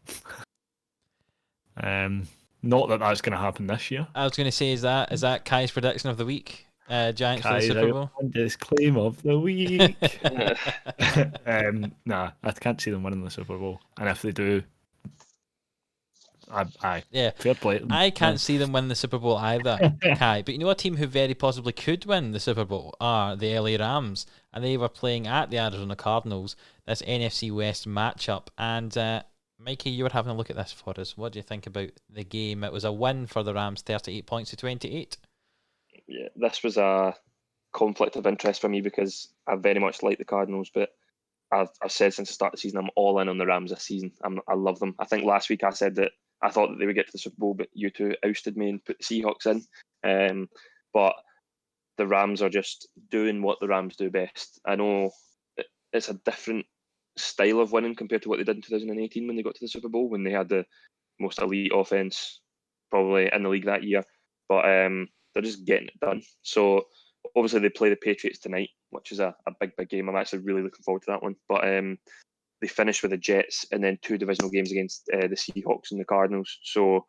Not that that's going to happen this year. I was going to say, is that Kai's prediction of the week? Giants for the Super Bowl? His claim of the week. Nah, I can't see them winning the Super Bowl. And if they do, fair play. I can't see them win the Super Bowl either, Kai. But you know a team who very possibly could win the Super Bowl are the LA Rams. And they were playing at the Arizona Cardinals, this NFC West matchup. And Mikey, you were having a look at this for us. What do you think about the game? It was a win for the Rams, 38 points to 28. Yeah, this was a conflict of interest for me because I very much like the Cardinals, but I've said since the start of the season I'm all in on the Rams this season. I love them. I think last week I said that I thought that they would get to the Super Bowl, but you two ousted me and put the Seahawks in. But the Rams are just doing what the Rams do best. I know it's a different style of winning compared to what they did in 2018 when they got to the Super Bowl, when they had the most elite offense probably in the league that year. But they're just getting it done. So obviously they play the Patriots tonight, which is a big game. I'm actually really looking forward to that one. But they finish with the Jets and then 2 divisional games against the Seahawks and the Cardinals. So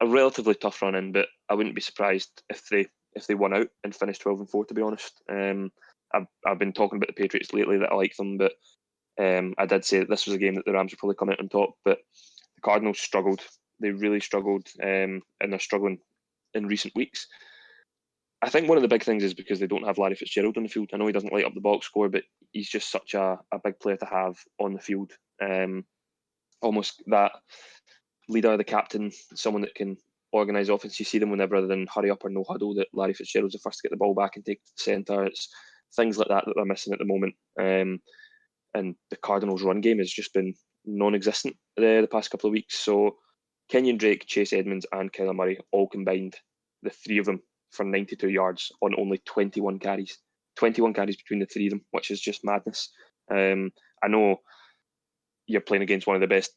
a relatively tough run in, but I wouldn't be surprised if they won out and finished 12-4. To be honest, I've been talking about the Patriots lately that I like them, but I did say that this was a game that the Rams would probably come out on top. But the Cardinals struggled. They really struggled, and they're struggling in recent weeks. I think one of the big things is because they don't have Larry Fitzgerald on the field. I know he doesn't light up the box score, but he's just such a big player to have on the field. Almost that leader, the captain, someone that can organise offense. You see them whenever, rather than hurry up or no huddle, that Larry Fitzgerald's the first to get the ball back and take it to the centre. It's things like that they're missing at the moment. And the Cardinals' run game has just been non-existent the past couple of weeks. So Kenyon Drake, Chase Edmonds and Kyler Murray all combined, the 3 of them, for 92 yards on only 21 carries. 21 carries between the 3 of them, which is just madness. I know you're playing against one of the best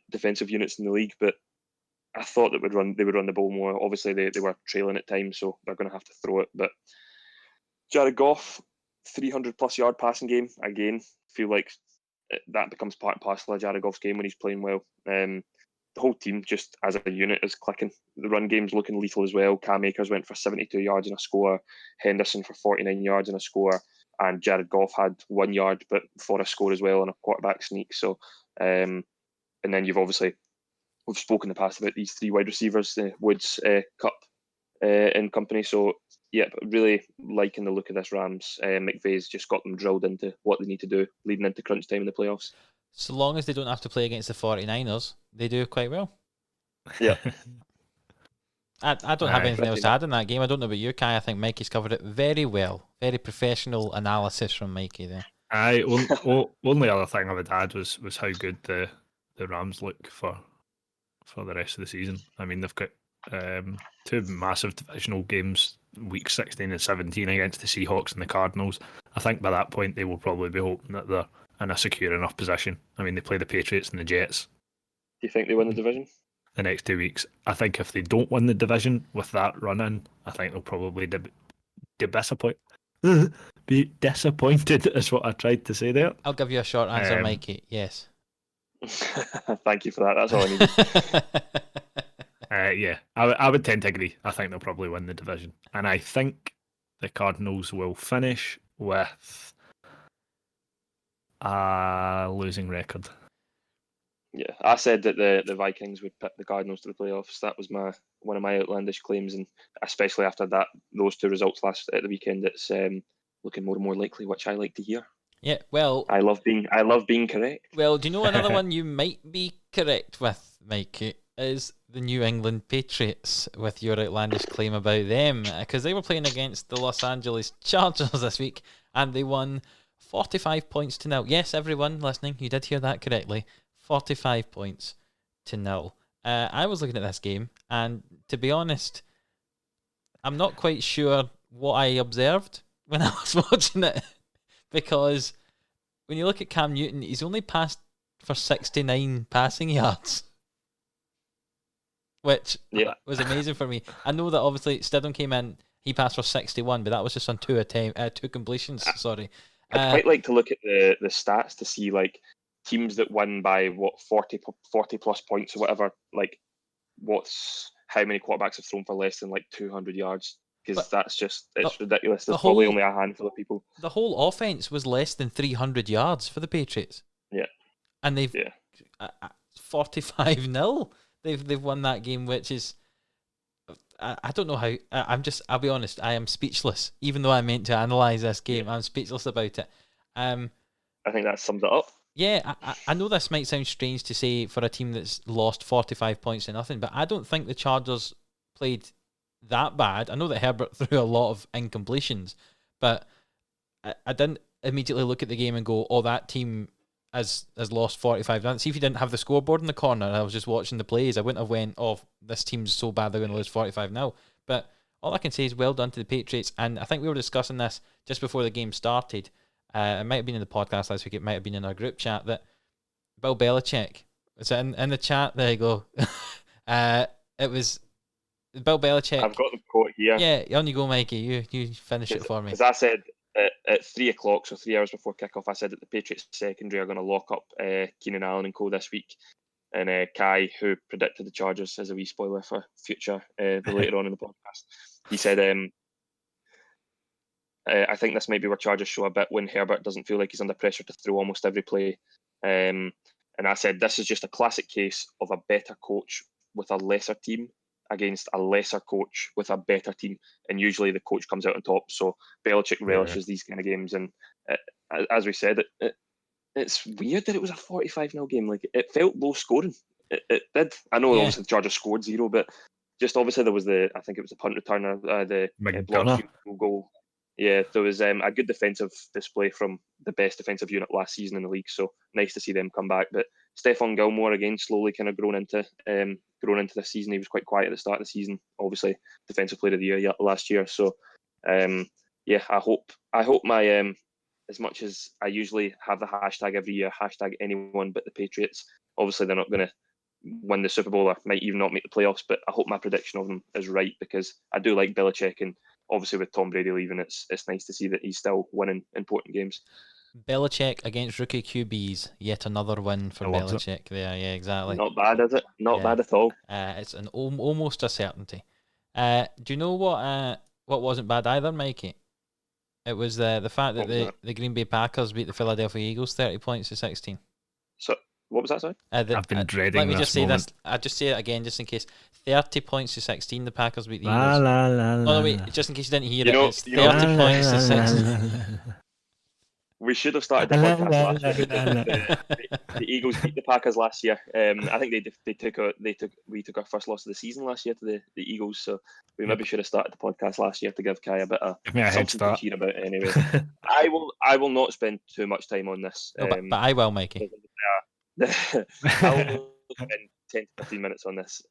defensive units in the league, but I thought that they would run the ball more. Obviously, they were trailing at times, so they're going to have to throw it. But Jared Goff, 300-plus yard passing game. Again, feel like that becomes part and parcel of Jared Goff's game when he's playing well. The whole team, just as a unit, is clicking. The run game's looking lethal as well. Cam Akers went for 72 yards and a score. Henderson for 49 yards and a score. And Jared Goff had 1 yard, but for a score as well on a quarterback sneak. So, and then we've spoken in the past about these 3 wide receivers, Woods, Cup, and company. So, yeah, really liking the look of this Rams. McVay's just got them drilled into what they need to do leading into crunch time in the playoffs. So long as they don't have to play against the 49ers, they do quite well. Yeah. I don't have anything else to add in that game. I don't know about you, Kai. I think Mikey's covered it very well. Very professional analysis from Mikey there. Only other thing I would add was how good the Rams look for the rest of the season. I mean, they've got 2 massive divisional games, week 16 and 17, against the Seahawks and the Cardinals. I think by that point they will probably be hoping that they're in a secure enough position. I mean, they play the Patriots and the Jets. Do you think they win the division? The next 2 weeks. I think if they don't win the division with that run-in, I think they'll probably be disappointed is what I tried to say there. I'll give you a short answer, Mikey. Yes. Thank you for that. That's all I needed. Yeah, I would tend to agree. I think they'll probably win the division. And I think the Cardinals will finish with a losing record. Yeah, I said that the Vikings would pick the Cardinals to the playoffs. That was one of my outlandish claims, and especially after those two results at the weekend, it's looking more and more likely, which I like to hear. Yeah, well, I love being correct. Well, do you know another one you might be correct with, Mikey, is the New England Patriots with your outlandish claim about them, because they were playing against the Los Angeles Chargers this week and they won 45 points to 0. Yes, everyone listening, you did hear that correctly. 45 points to 0. I was looking at this game, and to be honest, I'm not quite sure what I observed when I was watching it, because when you look at Cam Newton, he's only passed for 69 passing yards, which was amazing for me. I know that obviously Stidham came in, he passed for 61, but that was just on two completions. Sorry. I'd quite like to look at the stats to see like teams that won by 40 plus points or whatever. Like, how many quarterbacks have thrown for less than like 200 yards? Because it's ridiculous. There's probably only a handful of people. The whole offense was less than 300 yards for the Patriots. Yeah, and they've 45-0. They've won that game, which is I don't know how. I'll be honest, I am speechless. Even though I meant to analyse this game, I'm speechless about it. I think that sums it up. Yeah, I know this might sound strange to say for a team that's lost 45 points to nothing, but I don't think the Chargers played that bad. I know that Herbert threw a lot of incompletions, but I didn't immediately look at the game and go, "Oh, that team has lost 45." See, if you didn't have the scoreboard in the corner, I was just watching the plays, I wouldn't have went, "Oh, this team's so bad they're going to lose 45 now." But all I can say is well done to the Patriots, and I think we were discussing this just before the game started. It might have been in the podcast last week, it might have been in our group chat, that Bill Belichick, was it in the chat? There you go. It was Bill Belichick. I've got the quote here. Yeah, on you go, Mikey. You finish it for me. Because I said at 3 o'clock, so 3 hours before kickoff, I said that the Patriots secondary are going to lock up Keenan Allen and co this week. And Kai, who predicted the Chargers, as a wee spoiler for future later on in the podcast, he said, I think this might be where Chargers show a bit when Herbert doesn't feel like he's under pressure to throw almost every play. And I said, this is just a classic case of a better coach with a lesser team against a lesser coach with a better team. And usually the coach comes out on top. So Belichick relishes these kind of games. And as we said, it's weird that it was a 45-0 game. Like, it felt low scoring. It did. I know obviously the Chargers scored 0, but just obviously there was I think it was the punt returner, the blocked goal. Yeah, there was a good defensive display from the best defensive unit last season in the league, so nice to see them come back. But Stephon Gilmore, again, slowly kind of grown into this season. He was quite quiet at the start of the season, obviously Defensive Player of the Year last year. So, I hope my, as much as I usually have the hashtag every year, hashtag anyone but the Patriots, obviously they're not going to win the Super Bowl or might even not make the playoffs, but I hope my prediction of them is right, because I do like Belichick, and obviously with Tom Brady leaving, it's nice to see that he's still winning important games. Belichick against rookie QBs, yet another win for Belichick there. Yeah, exactly. Not bad, is it? Not bad at all. It's an almost a certainty. Do you know what wasn't bad either, Mikey? It was the fact that the Green Bay Packers beat the Philadelphia Eagles 30 points to 16. So what was that, sorry? I've been dreading Let me just say moment. this. I'll just say it again, just in case. 30 points to 16, the Packers beat the Eagles. No, wait, just in case you didn't hear it. It's 30 points to 16. We should have started the podcast last year. The Eagles beat the Packers last year. I think we took our first loss of the season last year to the Eagles, so we maybe should have started the podcast last year to give Kai a bit of something to cheer about. Anyway, I will not spend too much time on this. No, but I will, Mikey. I will spend 10 to 15 minutes on this.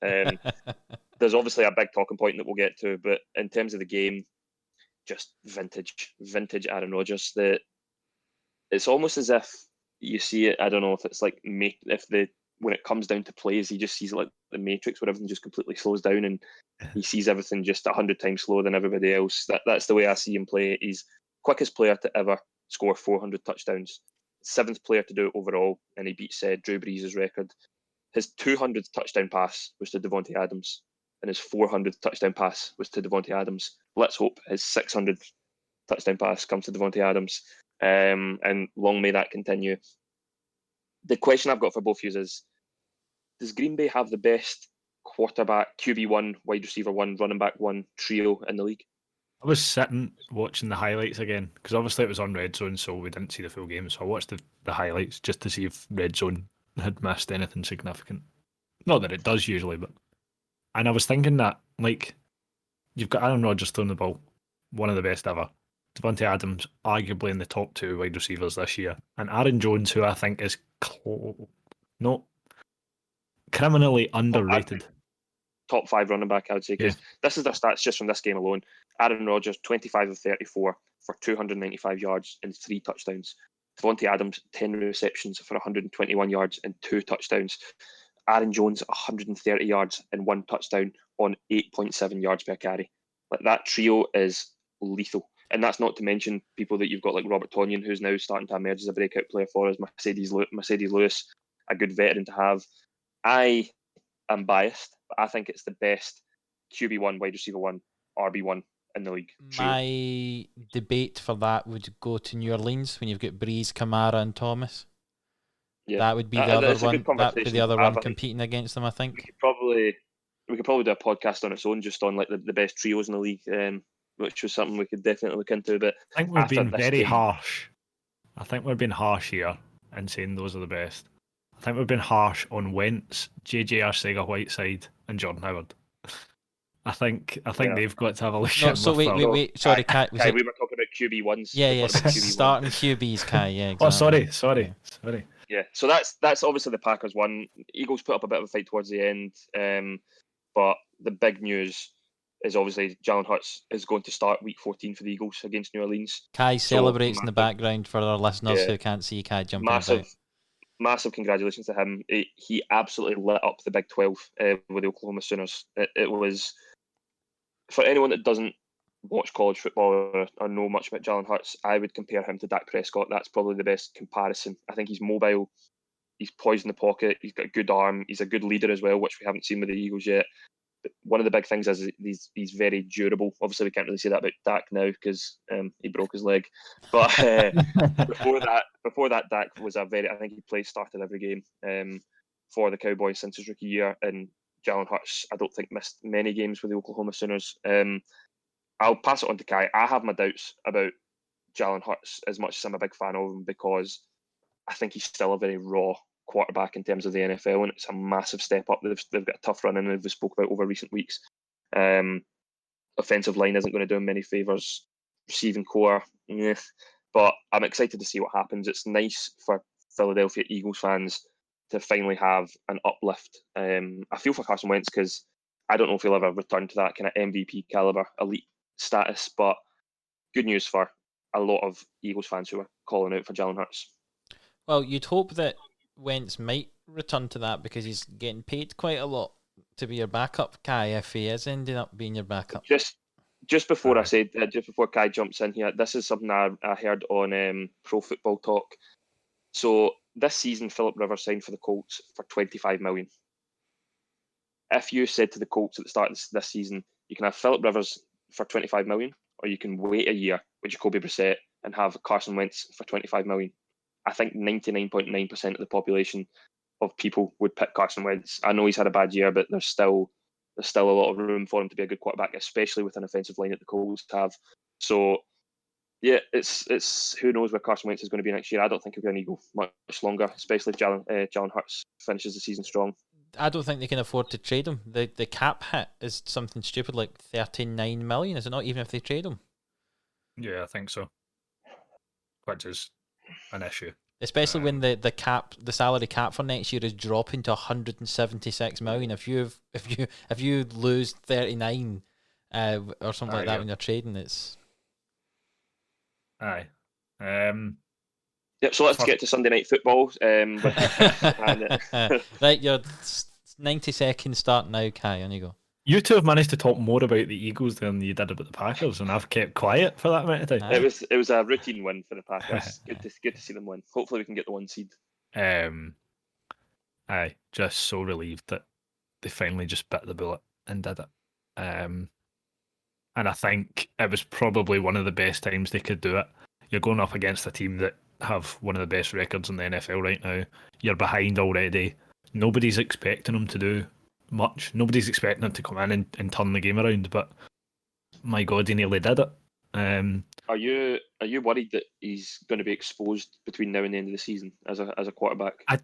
There's obviously a big talking point that we'll get to, but in terms of the game, just vintage Aaron Rodgers. It's almost as if you see it. I don't know if it's like when it comes down to plays, he just sees it like the Matrix, where everything just completely slows down and he sees everything just 100 times slower than everybody else. That's the way I see him play. He's quickest player to ever score 400 touchdowns, 7th player to do it overall, and he beats Drew Brees' record. His 200th touchdown pass was to Devontae Adams, and his 400th touchdown pass was to Devontae Adams. Let's hope his 600th touchdown pass comes to Devontae Adams, and long may that continue. The question I've got for both of you is, does Green Bay have the best quarterback, QB1, wide receiver 1, running back 1 trio in the league? I was sitting watching the highlights again because obviously it was on Red Zone, so we didn't see the full game. So I watched the highlights just to see if Red Zone had missed anything significant. Not that it does usually, and I was thinking that, like, you've got Aaron Rodgers throwing the ball, one of the best ever. Devontae Adams, arguably in the top 2 wide receivers this year, and Aaron Jones, who I think is not criminally underrated. Top 5 running back, I would say, because this is their stats just from this game alone. Aaron Rodgers, 25 of 34 for 295 yards and 3 touchdowns. Devontae Adams, 10 receptions for 121 yards and 2 touchdowns. Aaron Jones, 130 yards and 1 touchdown on 8.7 yards per carry. Like, that trio is lethal. And that's not to mention people that you've got like Robert Tonyan, who's now starting to emerge as a breakout player for us. Mercedes Lewis, a good veteran to have. I'm biased, but I think it's the best QB1, wide receiver 1, RB1 in the league. My debate for that would go to New Orleans when you've got Breeze, Kamara, and Thomas. Yeah, that would be the other one. That would be the other one competing against them, I think. We could probably do a podcast on its own, just on like the best trios in the league, which was something we could definitely look into. But I think we're being very harsh. I think we're being harsh here in saying those are the best. I think we've been harsh on Wentz, JJ Arcega-Whiteside, and Jordan Howard. I think they've got to have a look at. So wait. Sorry, Kai. We were talking about QB1s. Yeah. Starting QBs, Kai. Yeah. Exactly. Oh, sorry. Yeah. So that's obviously the Packers won. Eagles put up a bit of a fight towards the end, but the big news is obviously Jalen Hurts is going to start Week 14 for the Eagles against New Orleans. Kai celebrates in the background for our listeners who can't see Kai jumping about. Massive congratulations to him. He absolutely lit up the Big 12 with the Oklahoma Sooners. It was, for anyone that doesn't watch college football or know much about Jalen Hurts, I would compare him to Dak Prescott. That's probably the best comparison. I think he's mobile, he's poised in the pocket, he's got a good arm, he's a good leader as well, which we haven't seen with the Eagles yet. But one of the big things is he's very durable. Obviously, we can't really say that about Dak now because he broke his leg. But before that, Dak was I think he started every game for the Cowboys since his rookie year. And Jalen Hurts, I don't think missed many games with the Oklahoma Sooners. I'll pass it on to Kai. I have my doubts about Jalen Hurts as much as I'm a big fan of him, because I think he's still a very raw quarterback in terms of the NFL, and it's a massive step up. They've got a tough run in, and we've spoke about over recent weeks. Offensive line isn't going to do him many favours. Receiving core, but I'm excited to see what happens. It's nice for Philadelphia Eagles fans to finally have an uplift. I feel for Carson Wentz because I don't know if he'll ever return to that kind of MVP caliber, elite status. But good news for a lot of Eagles fans who are calling out for Jalen Hurts. Well, you'd hope that Wentz might return to that because he's getting paid quite a lot to be your backup, Kai, if he is ending up being your backup. Just before just before Kai jumps in here, this is something I heard on Pro Football Talk. So this season, Philip Rivers signed for the Colts for $25 million. If you said to the Colts at the start of this season, you can have Philip Rivers for $25 million, or you can wait a year with Jacoby Brissett and have Carson Wentz for $25 million. I think 99.9% of the population of people would pick Carson Wentz. I know he's had a bad year, but there's still a lot of room for him to be a good quarterback, especially with an offensive line that the Colts have. So, yeah, it's who knows where Carson Wentz is going to be next year. I don't think he'll be an Eagle much longer, especially if Jalen Hurts finishes the season strong. I don't think they can afford to trade him. The cap hit is something stupid like $39 million. Is it not, even if they trade him? Yeah, I think so. Which is an issue. Especially when the salary cap for next year is dropping to $176 million. If you lose 39 or something like that when you're trading, it's Yep. So let's get to Sunday Night Football. Right, your 90 seconds start now, Kai. On you go. You two have managed to talk more about the Eagles than you did about the Packers, and I've kept quiet for that amount of time. It was a routine win for the Packers. Good to see them win. Hopefully we can get the 1 seed. Just so relieved that they finally just bit the bullet and did it. And I think it was probably one of the best times they could do it. You're going up against a team that have one of the best records in the NFL right now. You're behind already. Nobody's expecting them to do much. Nobody's expecting them to come in and turn the game around. But my God, he nearly did it. Are you worried that he's going to be exposed between now and the end of the season as a quarterback? I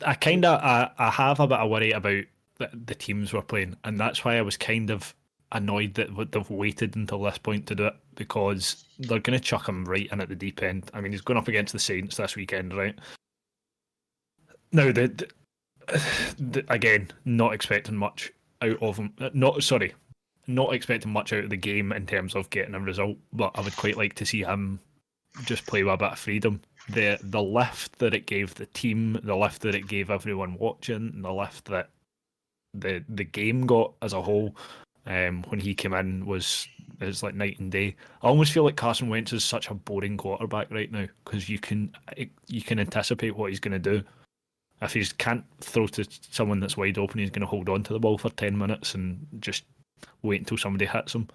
have a bit of worry about the teams we're playing, and that's why I was kind of annoyed that they've waited until this point to do it, because they're going to chuck him right in at the deep end. I mean, he's going up against the Saints this weekend, right? Now, again, not expecting much out of him. Not expecting much out of the game in terms of getting a result, but I would quite like to see him just play with a bit of freedom. The lift that it gave the team, the lift that it gave everyone watching, and the lift that the game got as a whole when he came in was like night and day. I almost feel like Carson Wentz is such a boring quarterback right now, because you can anticipate what he's going to do. If he can't throw to someone that's wide open, he's going to hold on to the ball for 10 minutes and just wait until somebody hits him.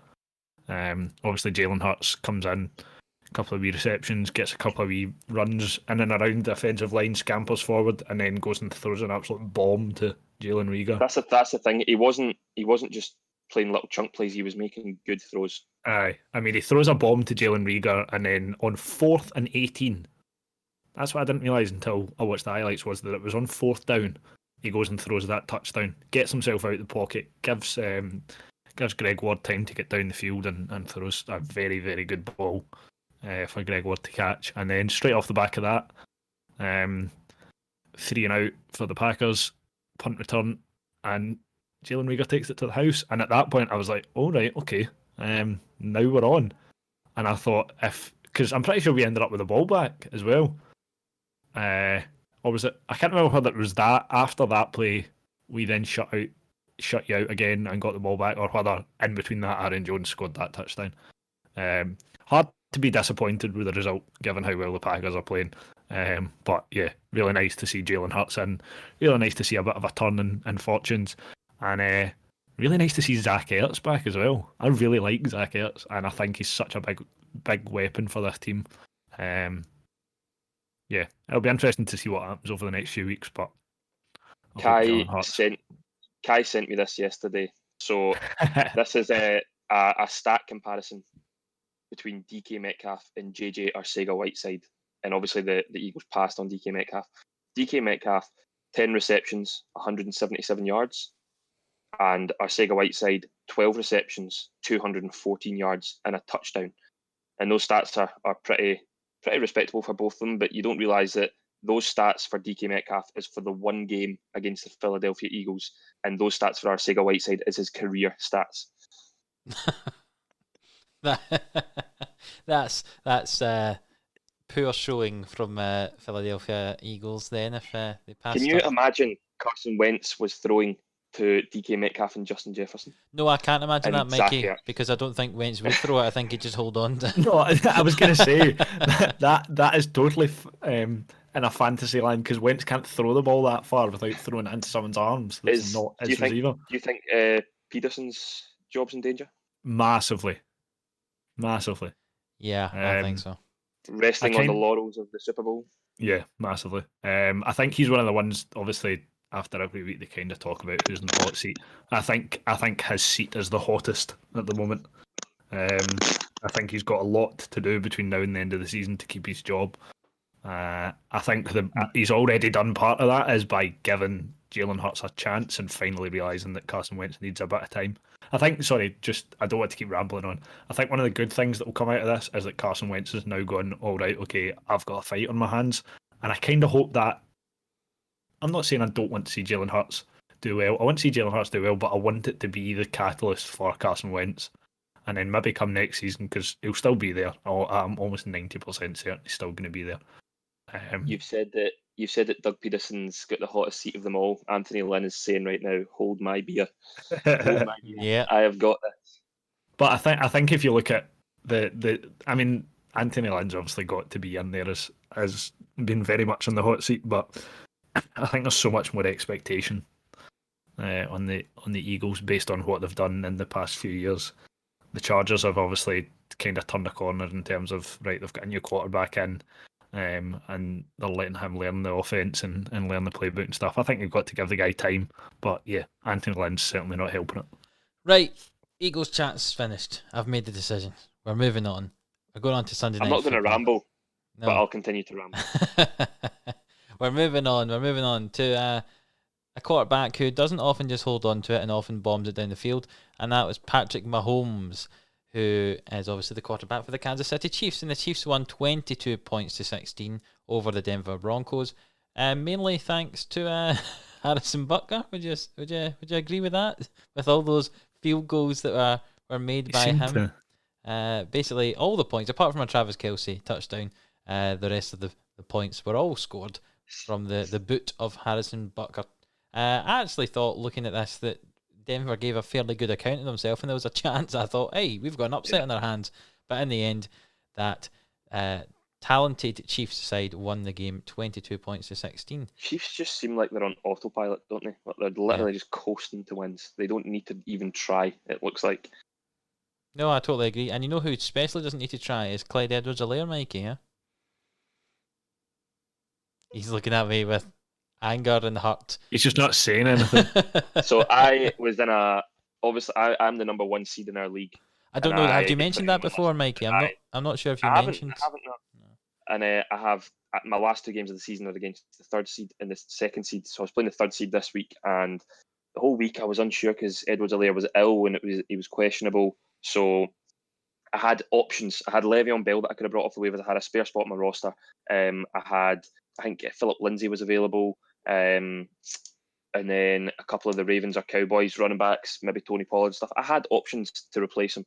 Obviously, Jalen Hurts comes in, a couple of wee receptions, gets a couple of wee runs in and around the offensive line, scampers forward, and then goes and throws an absolute bomb to Jalen Reagor. That's the thing. He wasn't just playing little chunk plays. He was making good throws. Aye, I mean, he throws a bomb to Jalen Reagor, and then on 4th and 18, that's what I didn't realise until I watched the highlights, was that it was on 4th down. He goes and throws that touchdown, gets himself out of the pocket, gives Greg Ward time to get down the field, and throws a very, very good ball for Greg Ward to catch. And then straight off the back of that, 3 and out for the Packers, punt return, and Jalen Reagor takes it to the house. And at that point, I was like, all right, okay, now we're on. And I thought, because I'm pretty sure we ended up with the ball back as well. Or was it? I can't remember whether it was that after that play we then shut you out again and got the ball back, or whether in between that Aaron Jones scored that touchdown. Hard to be disappointed with the result given how well the Packers are playing. But yeah, really nice to see Jalen Hurts in. Really nice to see a bit of a turn in fortunes, and really nice to see Zach Ertz back as well. I really like Zach Ertz, and I think he's such a big weapon for this team. Yeah, it'll be interesting to see what happens over the next few weeks. But Kai sent me this yesterday. So this is a stat comparison between DK Metcalf and JJ Arcega-Whiteside. And obviously the Eagles passed on DK Metcalf. DK Metcalf, 10 receptions, 177 yards. And Arcega-Whiteside, 12 receptions, 214 yards and a touchdown. And those stats are pretty respectable for both of them, but you don't realise that those stats for DK Metcalf is for the one game against the Philadelphia Eagles, and those stats for Arcega-Whiteside is his career stats. That's poor showing from Philadelphia Eagles then, if they passed. Can you imagine Carson Wentz was throwing to DK Metcalf and Justin Jefferson? No, I can't imagine and that, Mikey, because I don't think Wentz would throw it. I think he'd just hold on to. No, I was going to say that is totally in a fantasy land, because Wentz can't throw the ball that far without throwing it into someone's arms. That's not his receiver. Do you think Peterson's job's in danger? Massively. Yeah, I think so. Resting on the laurels of the Super Bowl? Yeah, massively. I think he's one of the ones, obviously, after every week they kind of talk about who's in the hot seat. I think his seat is the hottest at the moment. I think he's got a lot to do between now and the end of the season to keep his job. I think he's already done part of that is by giving Jalen Hurts a chance and finally realising that Carson Wentz needs a bit of time. I don't want to keep rambling on. I think one of the good things that will come out of this is that Carson Wentz is now going, all right, okay, I've got a fight on my hands. And I kind of hope that, I'm not saying I don't want to see Jalen Hurts do well. I want to see Jalen Hurts do well, but I want it to be the catalyst for Carson Wentz. And then maybe come next season, because he'll still be there. I'm almost 90% certain he's still going to be there. You've said that Doug Peterson's got the hottest seat of them all. Anthony Lynn is saying right now, "Hold my beer." Hold my beer. Yeah, I have got this. But I think if you look at I mean, Anthony Lynn's obviously got to be in there as being very much in the hot seat, but I think there's so much more expectation on the Eagles based on what they've done in the past few years. the Chargers have obviously kind of turned a corner in terms of, right, they've got a new quarterback in, and they're letting him learn the offense and learn the playbook and stuff. I think you've got to give the guy time, but yeah, Anthony Lynn's certainly not helping it. Right, Eagles chat's finished. I've made the decision. We're moving on. We're going on to Sunday night. I'm not going to ramble, no. but I'll continue to ramble. We're moving on. We're moving on to a quarterback who doesn't often just hold on to it and often bombs it down the field, and that was Patrick Mahomes, who is obviously the quarterback for the Kansas City Chiefs, and the Chiefs won 22 points to 16 over the Denver Broncos, mainly thanks to Harrison Butker. Would you agree with that? With all those field goals that were made by him, basically all the points apart from a Travis Kelce touchdown, the rest of the points were all scored from the boot of Harrison Butker. I actually thought, looking at this, that Denver gave a fairly good account of themselves, and there was a chance I thought, hey, we've got an upset on our hands. But in the end, that talented Chiefs side won the game 22 points to 16. Chiefs just seem like they're on autopilot, don't they? Like they're literally just coasting to wins. They don't need to even try, it looks like. No, I totally agree. And you know who especially doesn't need to try is Clyde Edwards-Helaire, Mikey, yeah? He's looking at me with anger and hurt. He's just not saying anything. So I was in obviously I'm the number 1 seed in our league. I don't know. Have you mentioned that before, Mikey? I'm not sure if you mentioned. I haven't. No. And I have my last 2 games of the season are against the 3rd seed and the 2nd seed. So I was playing the 3rd seed this week, and the whole week I was unsure because Edwards-Helaire was ill and he was questionable. So I had options. I had Le'Veon Bell that I could have brought off the waivers. I had a spare spot on my roster. I think Philip Lindsay was available. And then a couple of the Ravens or Cowboys running backs, maybe Tony Pollard and stuff. I had options to replace him,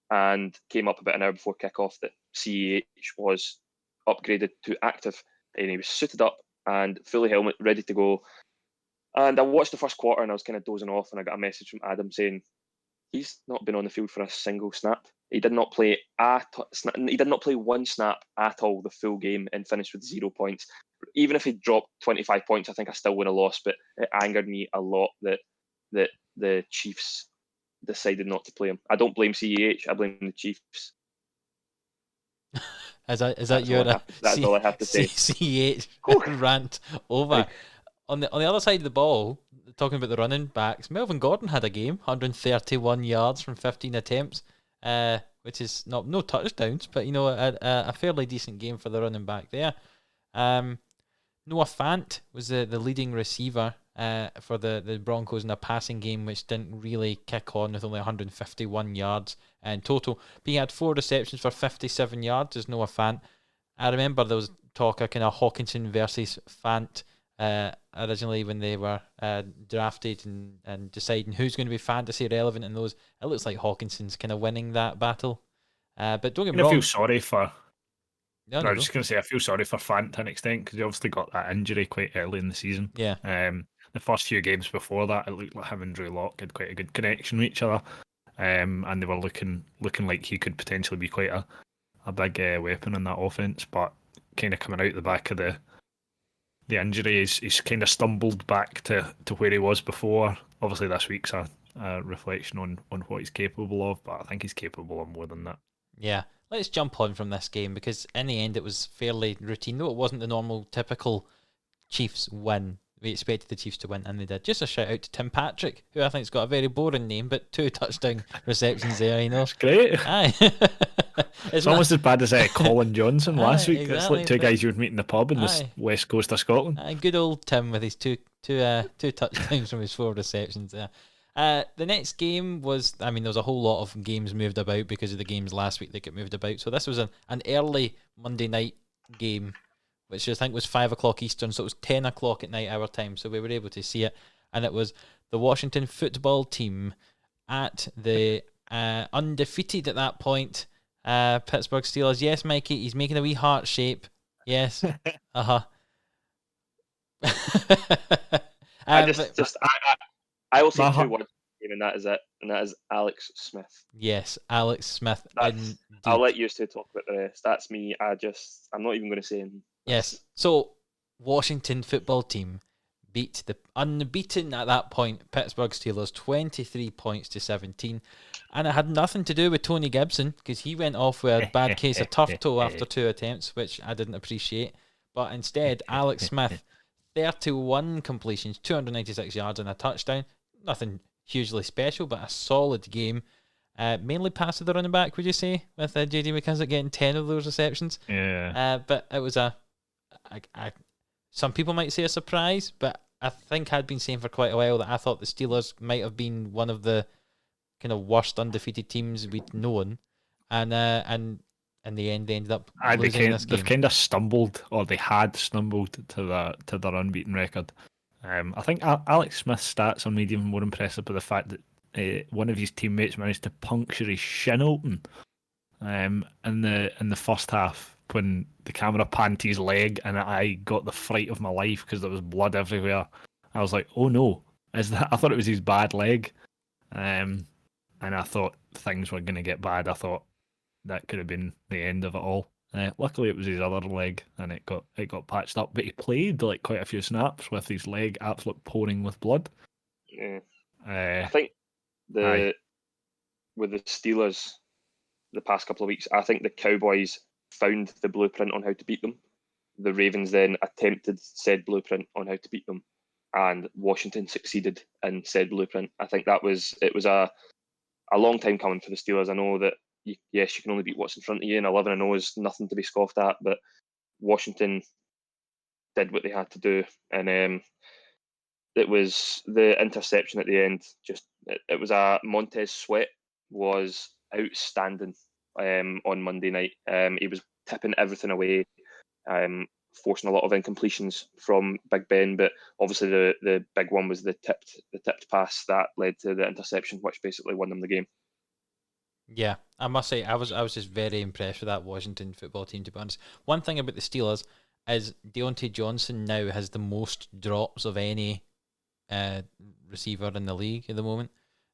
and came up about an hour before kickoff that CEH was upgraded to active, and he was suited up and fully helmet, ready to go. And I watched the first quarter and I was kind of dozing off, and I got a message from Adam saying he's not been on the field for a single snap. He did not play he did not play 1 snap at all the full game and finished with 0 points. Even if he dropped 25 points, I think I still would have lost. But it angered me a lot that the Chiefs decided not to play him. I don't blame CEH. I blame the Chiefs. Is that your that's all I have to say. CEH rant over? On the other side of the ball, talking about the running backs, Melvin Gordon had a game, 131 yards from 15 attempts, which is no touchdowns, but a fairly decent game for the running back there. Noah Fant was the leading receiver for the Broncos in a passing game, which didn't really kick on, with only 151 yards in total. But he had 4 receptions for 57 yards as Noah Fant. I remember there was talk of kind of Hawkinson versus Fant originally when they were drafted and deciding who's going to be fantasy relevant in those. It looks like Hawkinson's kind of winning that battle. But don't get me wrong. I feel sorry for... No, I was just going to say, I feel sorry for Fant to an extent, because he obviously got that injury quite early in the season. Yeah. The first few games before that, it looked like him and Drew Lock had quite a good connection with each other, and they were looking like he could potentially be quite a big weapon in that offense. But kind of coming out the back of the injury, he's kind of stumbled back to where he was before. Obviously, this week's a reflection on what he's capable of, but I think he's capable of more than that. Yeah. Let's jump on from this game, because in the end it was fairly routine. Though it wasn't the normal, typical Chiefs win. We expected the Chiefs to win, and they did. Just a shout out to Tim Patrick, who I think's got a very boring name, but 2 touchdown receptions there, That's great. Aye. It's almost as bad as Colin Johnson last week. Exactly. It's like 2 guys you would meet in the pub in the west coast of Scotland. Good old Tim with his two touchdowns from his 4 receptions there. The next game was, there was a whole lot of games moved about because of the games last week that got moved about. So this was an early Monday night game, which I think was 5 o'clock Eastern, so it was 10 o'clock at night our time, so we were able to see it. And it was the Washington football team at the undefeated at that point Pittsburgh Steelers. Yes, Mikey, he's making a wee heart shape. Yes. I will say 2 words, and that is it, and that is Alex Smith. Yes, Alex Smith. I'll let you 2 talk about the rest. That's me. I'm not even going to say anything. Yes. So, Washington football team beat the unbeaten at that point Pittsburgh Steelers 23 points to 17. And it had nothing to do with Tony Gibson, because he went off with a bad case of turf toe after 2 attempts, which I didn't appreciate. But instead, Alex Smith, 31 completions, 296 yards and a touchdown. Nothing hugely special, but a solid game. Mainly pass to the running back, would you say, with J.D. McKissick getting 10 of those receptions? Yeah. But it was some people might say a surprise, but I think I'd been saying for quite a while that I thought the Steelers might have been one of the kind of worst undefeated teams we'd known, and in the end they ended up losing this game. They've kind of stumbled, or they had stumbled to their unbeaten record. I think Alex Smith's stats are made even more impressive by the fact that one of his teammates managed to puncture his shin open in the first half when the camera panned to his leg, and I got the fright of my life because there was blood everywhere. I was like, "Oh no, is that?" I thought it was his bad leg, and I thought things were going to get bad. I thought that could have been the end of it all. Luckily, it was his other leg, and it got patched up. But he played like quite a few snaps with his leg absolutely pouring with blood. Yeah. I think with the Steelers the past couple of weeks, I think the Cowboys found the blueprint on how to beat them. The Ravens then attempted said blueprint on how to beat them, and Washington succeeded in said blueprint. I think it was a long time coming for the Steelers. I know that yes, you can only beat what's in front of you, and 11-0 is nothing to be scoffed at, but Washington did what they had to do, and it was the interception at the end. It was a Montez Sweat was outstanding on Monday night. He was tipping everything away, forcing a lot of incompletions from Big Ben, but obviously the big one was the tipped pass that led to the interception, which basically won them the game. Yeah, I must say I was just very impressed with that Washington football team, to be honest. One thing about the Steelers is Deontay Johnson now has the most drops of any receiver in the league at the moment.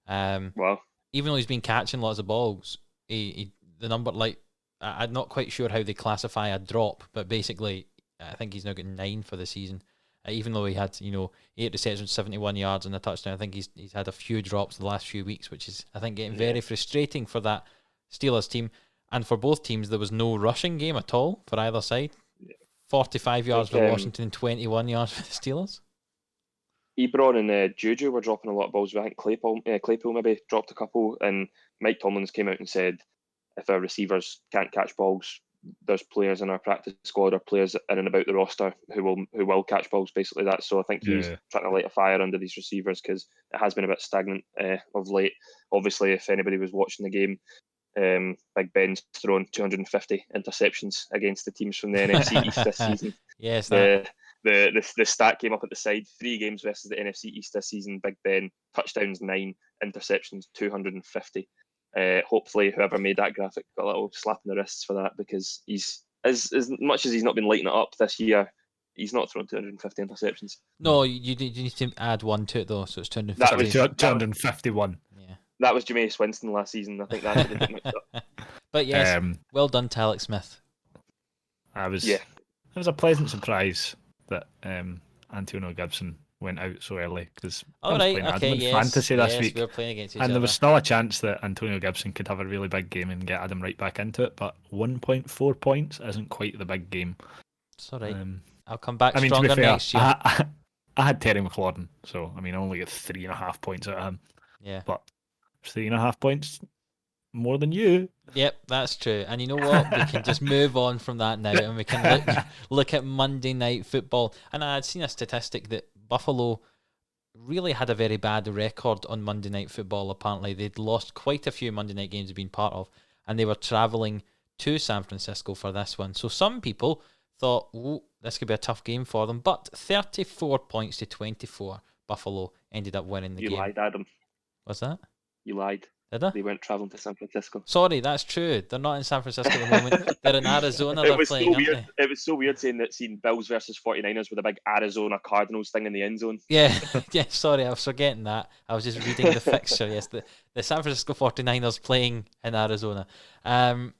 Wow. Even though he's been catching lots of balls, the number, like, I'm not quite sure how they classify a drop, but basically I think he's now getting 9 for the season. Even though he had 8 receptions, 71 yards and a touchdown, I think he's had a few drops the last few weeks, which is I think getting very frustrating for that Steelers team. And for both teams, there was no rushing game at all for either side. 45 yards for Washington, 21 yards for the Steelers. Ebron and Juju were dropping a lot of balls. I think Claypool maybe dropped a couple, and Mike Tomlins came out and said, if our receivers can't catch balls, there's players in our practice squad or players in and about the roster who will catch balls, basically that. So I think he's trying to light a fire under these receivers, because it has been a bit stagnant of late. Obviously, if anybody was watching the game, Big Ben's thrown 250 interceptions against the teams from the NFC East this season. Yes, the stat came up at the side. 3 games versus the NFC East this season. Big Ben, touchdowns 9, interceptions 250. Hopefully, whoever made that graphic got a little slap in the wrists for that, because he's as much as he's not been lighting it up this year, he's not thrown 250 interceptions. No, you need to add 1 to it though, so it's 250. That was 251. Yeah, that was Jameis Winston last season. I think that should have been mixed up. But yes, well done to Alex Smith. It was a pleasant surprise that Antonio Gibson went out so early, because I was playing fantasy this week, we were playing against each and other. there was still a chance that Antonio Gibson could have a really big game and get Adam right back into it, but 1.4 points isn't quite the big game. It's all right. I'll come back stronger to be fair, next year. I had Terry McLaurin, so I only get 3.5 points out of him. Yeah, but 3.5 points more than you. Yep, that's true. And you know what? We can just move on from that now, and we can look at Monday Night Football. And I had seen a statistic that Buffalo really had a very bad record on Monday Night Football. Apparently, they'd lost quite a few Monday night games they've been part of, and they were travelling to San Francisco for this one. So some people thought, this could be a tough game for them. But 34 points to 24, Buffalo ended up winning the game. You lied, Adam. What's that? You lied. Did I? They weren't travelling to San Francisco. Sorry, that's true. They're not in San Francisco at the moment. They're in Arizona. They're playing, aren't they? It was so weird seeing Bills versus 49ers with a big Arizona Cardinals thing in the end zone. Yeah, sorry, I was forgetting that. I was just reading the fixture. Yes, the San Francisco 49ers playing in Arizona. In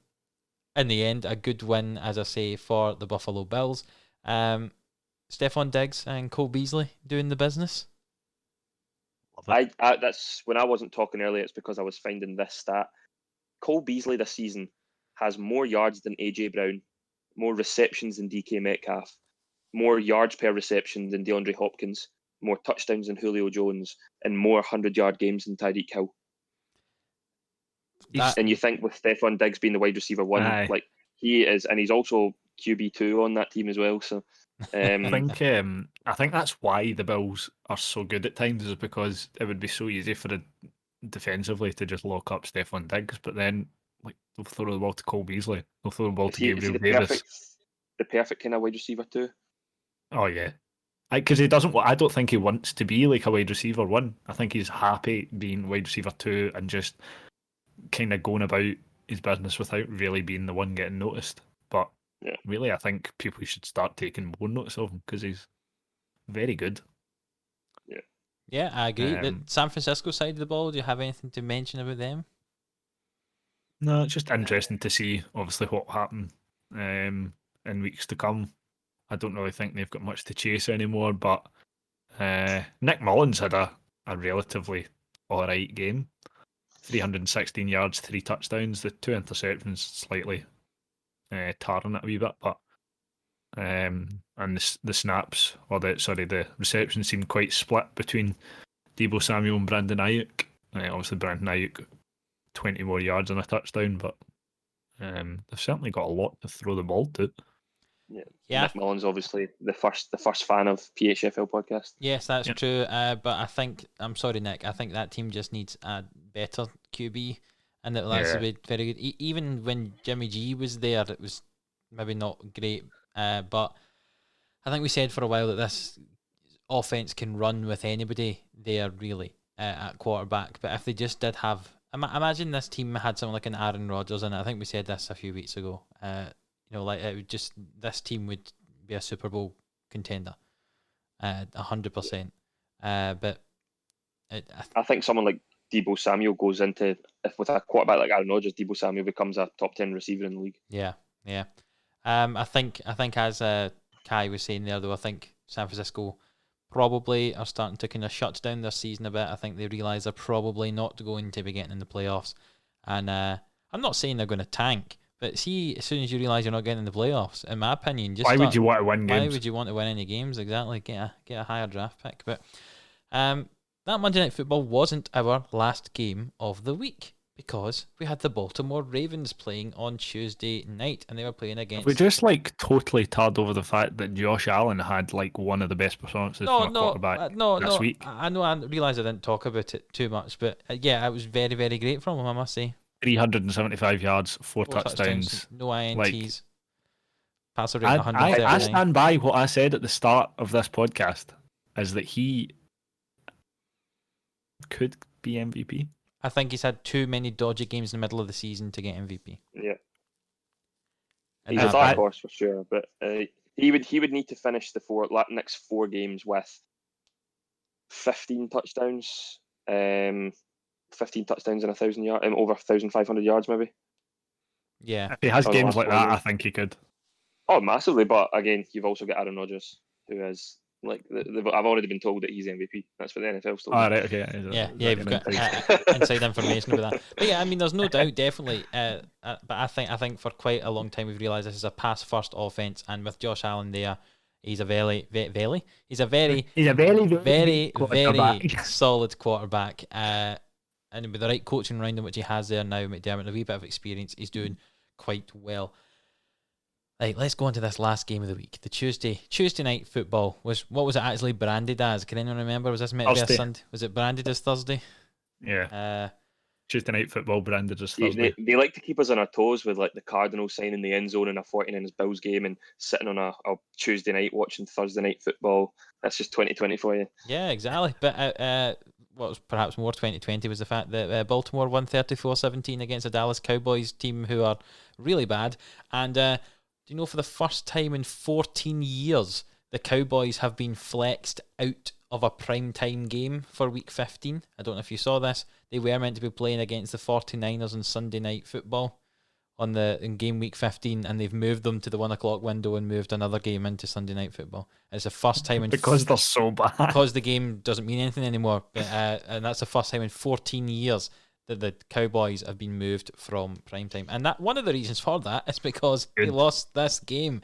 the end, a good win, as I say, for the Buffalo Bills. Stephon Diggs and Cole Beasley doing the business? I that's when I wasn't talking earlier. It's because I was finding this stat. Cole Beasley this season has more yards than AJ Brown, more receptions than DK Metcalf, more yards per reception than DeAndre Hopkins, more touchdowns than Julio Jones, and more 100-yard games than Tyreek Hill. And you think with Stephon Diggs being the wide receiver one, like he is, and he's also QB2 on that team as well. So I think that's why the Bills are so good at times, is because it would be so easy for it defensively to just lock up Stephon Diggs, but then like they'll throw the ball to Cole Beasley, they'll throw the ball to Gabriel Davis. The perfect kind of wide receiver too. Oh yeah, because he doesn't. I don't think he wants to be like a wide receiver one. I think he's happy being wide receiver two and just kind of going about his business without really being the one getting noticed. But really, I think people should start taking more notice of him because he's very good. Yeah, I agree. The San Francisco side of the ball, do you have anything to mention about them? No, it's just interesting to see, obviously, what will happen in weeks to come. I don't really think they've got much to chase anymore, but Nick Mullins had a relatively alright game. 316 yards, 3 touchdowns, the 2 interceptions slightly tarring it a wee bit, but and the snaps, or the receptions seemed quite split between Deebo Samuel and Brandon Ayuk. Obviously, Brandon Ayuk 20 more yards and a touchdown, but they've certainly got a lot to throw the ball to. Yeah. Nick Mullins, obviously the first fan of PHFL podcast. Yes, that's true. But I'm sorry, Nick. I think that team just needs a better QB, and that's be very good. Even when Jimmy G was there, it was maybe not great. But I think we said for a while that this offense can run with anybody there, really, at quarterback. But if they just did have, imagine this team had someone like an Aaron Rodgers in it. I think we said this a few weeks ago. Like it would just, this team would be a Super Bowl contender, 100%. But I think someone like Deebo Samuel goes into, if with a quarterback like Aaron Rodgers, Deebo Samuel becomes a top 10 receiver in the league. Yeah. I think as Kai was saying there, though, I think San Francisco probably are starting to kind of shut down their season a bit. I think they realise they're probably not going to be getting in the playoffs, and I'm not saying they're going to tank. But see, as soon as you realise you're not getting in the playoffs, in my opinion, why would you want to win games? Why would you want to win any games? Exactly, get a higher draft pick. But that Monday Night Football wasn't our last game of the week because we had the Baltimore Ravens playing on Tuesday night, and they were playing against. We just totally tarred over the fact that Josh Allen had one of the best performances from a quarterback this week. I know. I realise I didn't talk about it too much, but it was very, very great from him, I must say. 375 yards, 4 touchdowns. No INTs. Passer rating 139. I stand by what I said at the start of this podcast, is that he could be MVP. I think he's had too many dodgy games in the middle of the season to get MVP. Yeah. He's a dark horse for sure, but he would need to finish the next 4 games with 15 touchdowns. 15 touchdowns and 1,000 yards, over 1,500 yards, maybe. Yeah, if he has games like that, I think he could. Oh, massively! But again, you've also got Aaron Rodgers, who is I've already been told that he's MVP. That's what the NFL still. Oh, right, okay. Yeah, we've got inside information about that. But yeah, I mean, there's no doubt, definitely. But I think for quite a long time we've realised this is a pass-first offense, and with Josh Allen there, he's a very solid quarterback. And with the right coaching around him, which he has there now, McDermott, a wee bit of experience, he's doing quite well. Right, let's go on to this last game of the week. The Tuesday night football what was it actually branded as? Can anyone remember? Was this meant to be a Sunday? Was it branded as Thursday? Yeah. Tuesday night football branded as Thursday. They like to keep us on our toes with the Cardinals signing the end zone in a 49ers Bills game and sitting on a Tuesday night watching Thursday night football. That's just 2020 for you. Yeah, exactly. But what was perhaps more 2020 was the fact that Baltimore won 34-17 against the Dallas Cowboys team, who are really bad. And do you know, for the first time in 14 years, the Cowboys have been flexed out of a primetime game for Week 15. I don't know if you saw this. They were meant to be playing against the 49ers on Sunday Night Football in game week 15, and they've moved them to the 1 o'clock window and moved another game into Sunday Night Football. It's the first time because they're so bad. Because the game doesn't mean anything anymore, and that's the first time in 14 years that the Cowboys have been moved from primetime. And that one of the reasons for that is because they lost this game,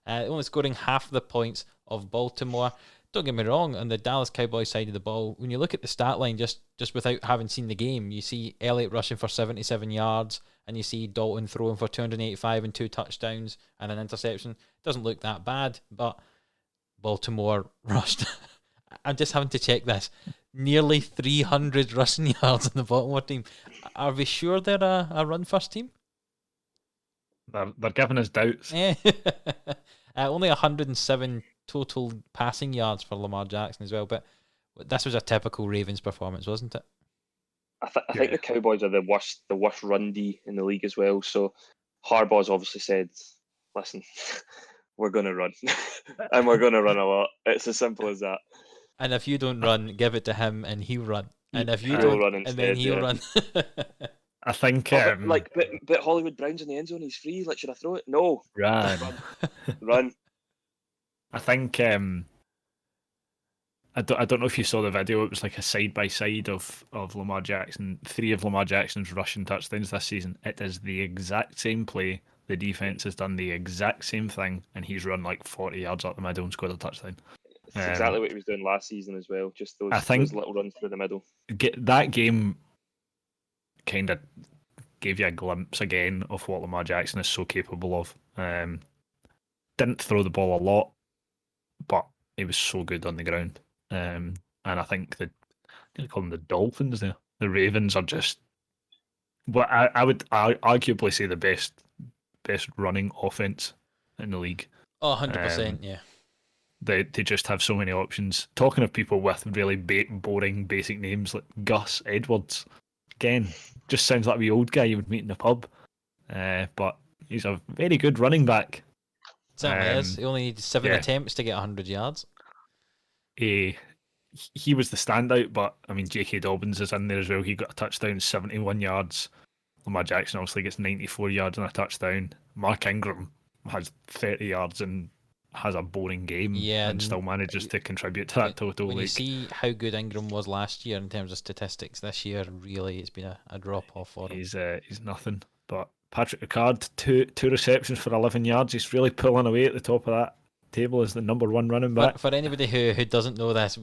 only scoring half the points of Baltimore. Don't get me wrong, on the Dallas Cowboys side of the ball, when you look at the stat line, just without having seen the game, you see Elliott rushing for 77 yards, and you see Dalton throwing for 285 and 2 touchdowns and an interception. Doesn't look that bad, but Baltimore rushed. I'm just having to check this. Nearly 300 rushing yards on the Baltimore team. Are we sure they're a run-first team? They're giving us doubts. Only 107 total passing yards for Lamar Jackson as well, but this was a typical Ravens performance, wasn't it? I think the Cowboys are the worst run D in the league as well. So Harbaugh's obviously said, "Listen, we're going to run, and we're going to run a lot. It's as simple as that." And if you don't run, give it to him, and he'll run. And if you He'll don't, run and instead, then he'll run. I think, but Hollywood Brown's in the end zone. He's free. Like, should I throw it? No. Run. I think I don't know if you saw the video. It was like a side by side of Lamar Jackson. 3 of Lamar Jackson's rushing touchdowns this season. It is the exact same play. The defense has done the exact same thing, and he's run like 40 yards up the middle and scored a touchdown. It's exactly what he was doing last season as well. Just those little runs through the middle. That game kind of gave you a glimpse again of what Lamar Jackson is so capable of. Didn't throw the ball a lot, but he was so good on the ground. And I think I call them the Dolphins there. The Ravens are just, well, I would arguably say the best running offense in the league. Oh, 100%, yeah. They just have so many options. Talking of people with really boring basic names like Gus Edwards, again, just sounds like the old guy you would meet in the pub. But he's a very good running back. Certainly is. He only needed 7 attempts to get 100 yards. He was the standout, but I mean, J.K. Dobbins is in there as well. He got a touchdown, 71 yards. Lamar Jackson obviously gets 94 yards and a touchdown. Mark Ingram has 30 yards and has a boring game and still manages to contribute to that total. When you see how good Ingram was last year in terms of statistics, this year really it's been a drop off for him. He's nothing. But Patrick Ricard, two receptions for 11 yards. He's really pulling away at the top of that table as the number 1 running back. For anybody who doesn't know this,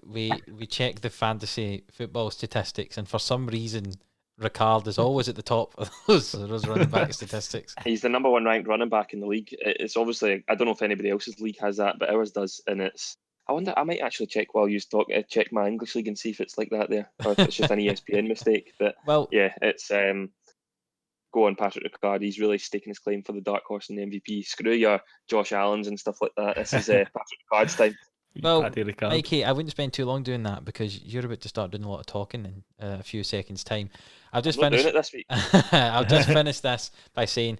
we check the fantasy football statistics, and for some reason Ricard is always at the top of those running back statistics. He's the number 1 ranked running back in the league. It's obviously, I don't know if anybody else's league has that, but ours does. And I wonder, I might actually check while you talk, check my English league and see if it's like that there, or if it's just an ESPN mistake. But yeah, it's go on Patrick Ricard. He's really staking his claim for the dark horse and the MVP. Screw your Josh Allen's and stuff like that. This is Patrick Ricard's time. Well, Mikey, I wouldn't spend too long doing that because you're about to start doing a lot of talking in a few seconds' time. I'm not doing it this week. I'll just finish this by saying,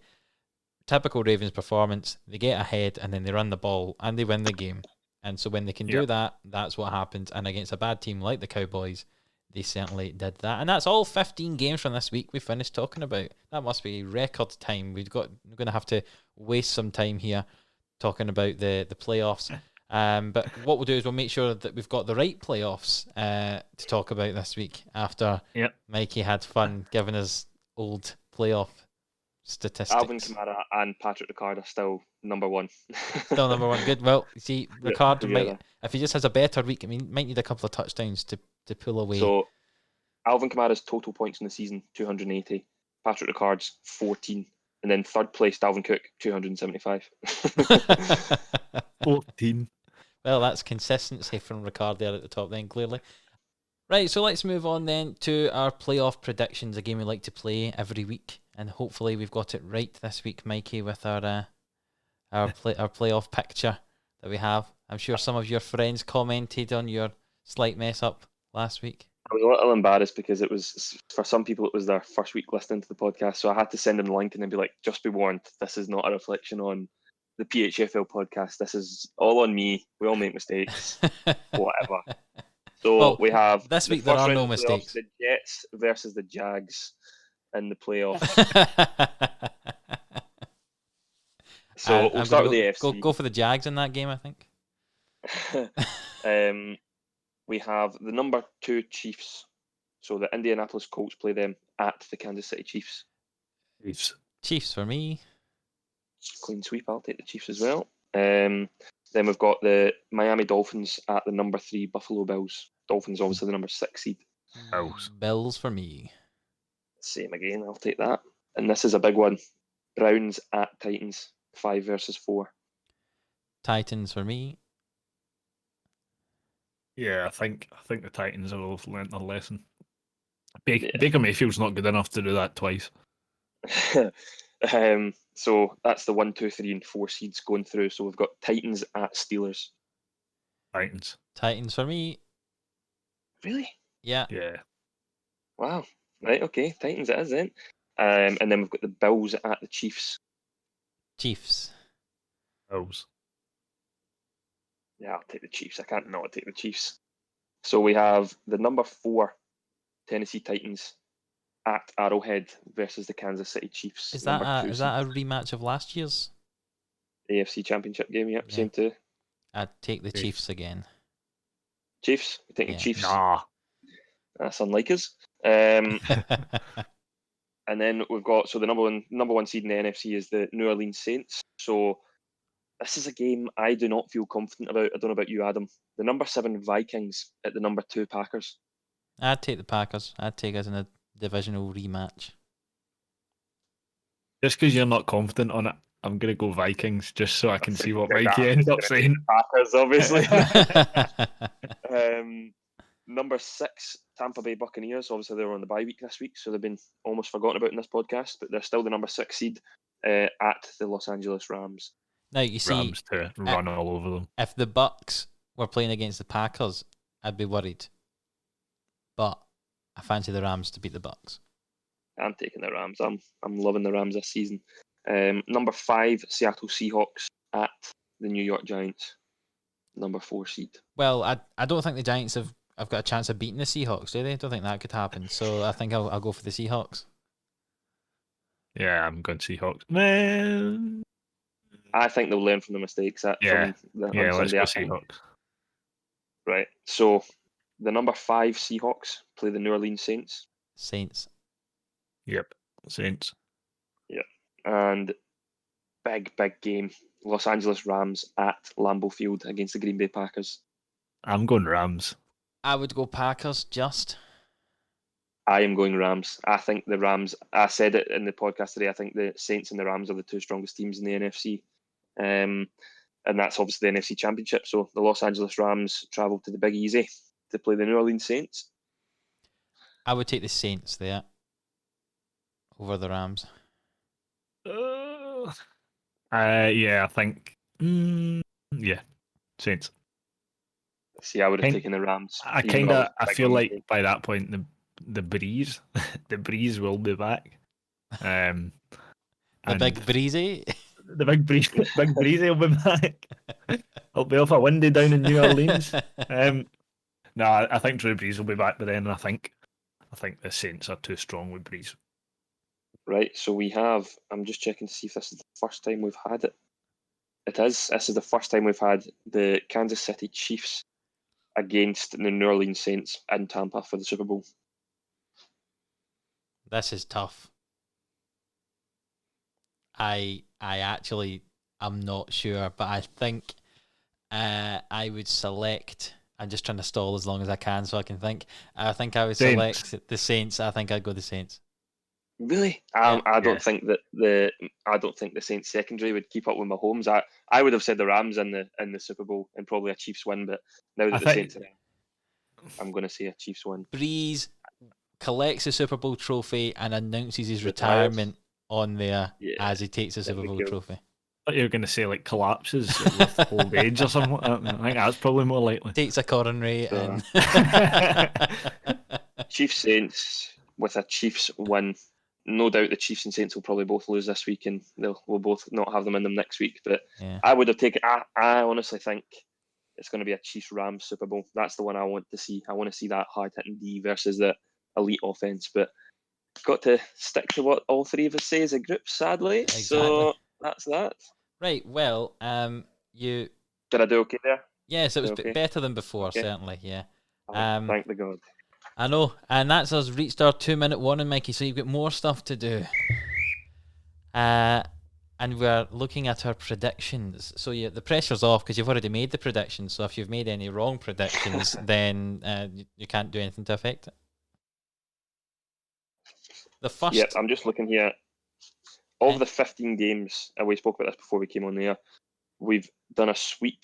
typical Ravens performance, they get ahead and then they run the ball and they win the game. And so when they can do that, that's what happens. And against a bad team like the Cowboys, they certainly did that. And that's all 15 games from this week we finished talking about. That must be record time. We're going to have to waste some time here talking about the playoffs. But what we'll do is we'll make sure that we've got the right playoffs to talk about this week after Mikey had fun giving us old playoff statistics. Alvin Kamara and Patrick Ricard are still number 1. Still number 1. Good. Well, you see, Ricard might, if he just has a better week, I mean, might need a couple of touchdowns to pull away. So, Alvin Kamara's total points in the season, 280. Patrick Ricard's 14. And then third place, Dalvin Cook, 275. 14. Well, that's consistency from Ricard there at the top then, clearly. Right, so let's move on then to our playoff predictions, a game we like to play every week. And hopefully we've got it right this week, Mikey, with our playoff picture that we have. I'm sure some of your friends commented on your slight mess up last week. I was a little embarrassed because it was, for some people, it was their first week listening to the podcast. So I had to send them the link and then be like, just be warned, this is not a reflection on the PHFL podcast. This is all on me. We all make mistakes. Whatever. So we have this week there are no mistakes. The Jets versus the Jags. in the playoffs. So we'll start with the AFC. Go for the Jags in that game, I think. We have the number 2 Chiefs. So the Indianapolis Colts play them at the Kansas City Chiefs. Chiefs for me. Clean sweep. I'll take the Chiefs as well. Then we've got the Miami Dolphins at the number 3 Buffalo Bills. Dolphins obviously the number 6 seed. Bills for me. Same again. I'll take that. And this is a big one. Browns at Titans. 5 versus 4. Titans for me. Yeah, I think the Titans have all learnt their lesson. Baker Mayfield's not good enough to do that twice. So that's the 1, 2, 3, and 4 seeds going through. So we've got Titans at Steelers. Titans for me. Really? Yeah. Wow. Right. Okay. Titans it is then. And then we've got the Bills at the Chiefs. Bills. Yeah, I'll take the Chiefs. I can't not take the Chiefs. So we have the number 4 Tennessee Titans at Arrowhead versus the Kansas City Chiefs. Is that a rematch of last year's AFC Championship game? Yep, same too. I'd take the Chiefs again. Chiefs? You're taking Chiefs? Nah. That's unlike us. And then we've got, so the number one seed in the NFC is the New Orleans Saints. So this is a game I do not feel confident about. I don't know about you, Adam. The number 7 Vikings at the number 2 Packers. I'd take the Packers. I'd take us in a divisional rematch. Just because you're not confident on it, I'm going to go Vikings just so I can see what Mikey ends up saying. Packers, obviously. Number 6, Tampa Bay Buccaneers. Obviously, they were on the bye week this week, so they've been almost forgotten about in this podcast, but they're still the number 6 seed at the Los Angeles Rams. Now, you see, Rams to run all over them. If the Bucks were playing against the Packers, I'd be worried. But I fancy the Rams to beat the Bucks. I'm taking the Rams. I'm loving the Rams this season. Number 5, Seattle Seahawks at the New York Giants. Number 4 seed. Well, I don't think the Giants have got a chance of beating the Seahawks, do they? I don't think that could happen. So I think I'll go for the Seahawks. Yeah, I'm going Seahawks. Man. I think they'll learn from the mistakes on let's Sunday. go Seahawks. Right. So the number 5 Seahawks play the New Orleans Saints. Saints. Yep. Saints. Yep. And big game. Los Angeles Rams at Lambeau Field against the Green Bay Packers. I'm going Rams. I would go Packers just. I am going Rams. I think the Rams, I said it in the podcast today, I think the Saints and the Rams are the 2 strongest teams in the NFC. And that's obviously the NFC Championship. So the Los Angeles Rams travel to the Big Easy to play the New Orleans Saints. I would take the Saints there over the Rams. I think. Saints. See, I would have taken the Rams. I feel like by that point the breeze will be back. The big breezy. The big breezy will be back. It'll be off a windy down in New Orleans. No, I think Drew Brees will be back by then. And I think the Saints are too strong with Brees. Right, so we have. I'm just checking to see if this is the first time we've had it. It is. This is the first time we've had the Kansas City Chiefs against the New Orleans Saints in Tampa for the Super Bowl. This is tough. I actually am not sure, but I think I would select. I'm just trying to stall as long as I can so I can think. I think I would select the Saints. I think I'd go the Saints. Really? I don't think that the Saints secondary would keep up with Mahomes. I would have said the Rams in the Super Bowl and probably a Chiefs win, but now that the Saints are in, I'm going to say a Chiefs win. Breeze collects the Super Bowl trophy and announces his retirement on there as he takes the Super Bowl trophy. I thought you were going to say like collapses with old age or something. I think that's probably more likely. Takes a coronary and Chiefs Saints with a Chiefs win. No doubt the Chiefs and Saints will probably both lose this week, and we'll both not have them in them next week. But I would have taken. I honestly think it's going to be a Chiefs Rams Super Bowl. That's the one I want to see. I want to see that hard hitting D versus the elite offense. But got to stick to what all three of us say as a group, sadly. Exactly. So that's that. Right. Well, you. Did I do okay there? Yes, it was Okay. better than before. Okay. Certainly. Yeah. Thank the God. I know, and that's us reached our 2-minute warning, Mikey. So you've got more stuff to do. And we're looking at our predictions. So the pressure's off because you've already made the predictions. So if you've made any wrong predictions, then you can't do anything to affect it. The first. Yep, I'm just looking here. Of the 15 games, and we spoke about this before we came on the air, we've done a sweep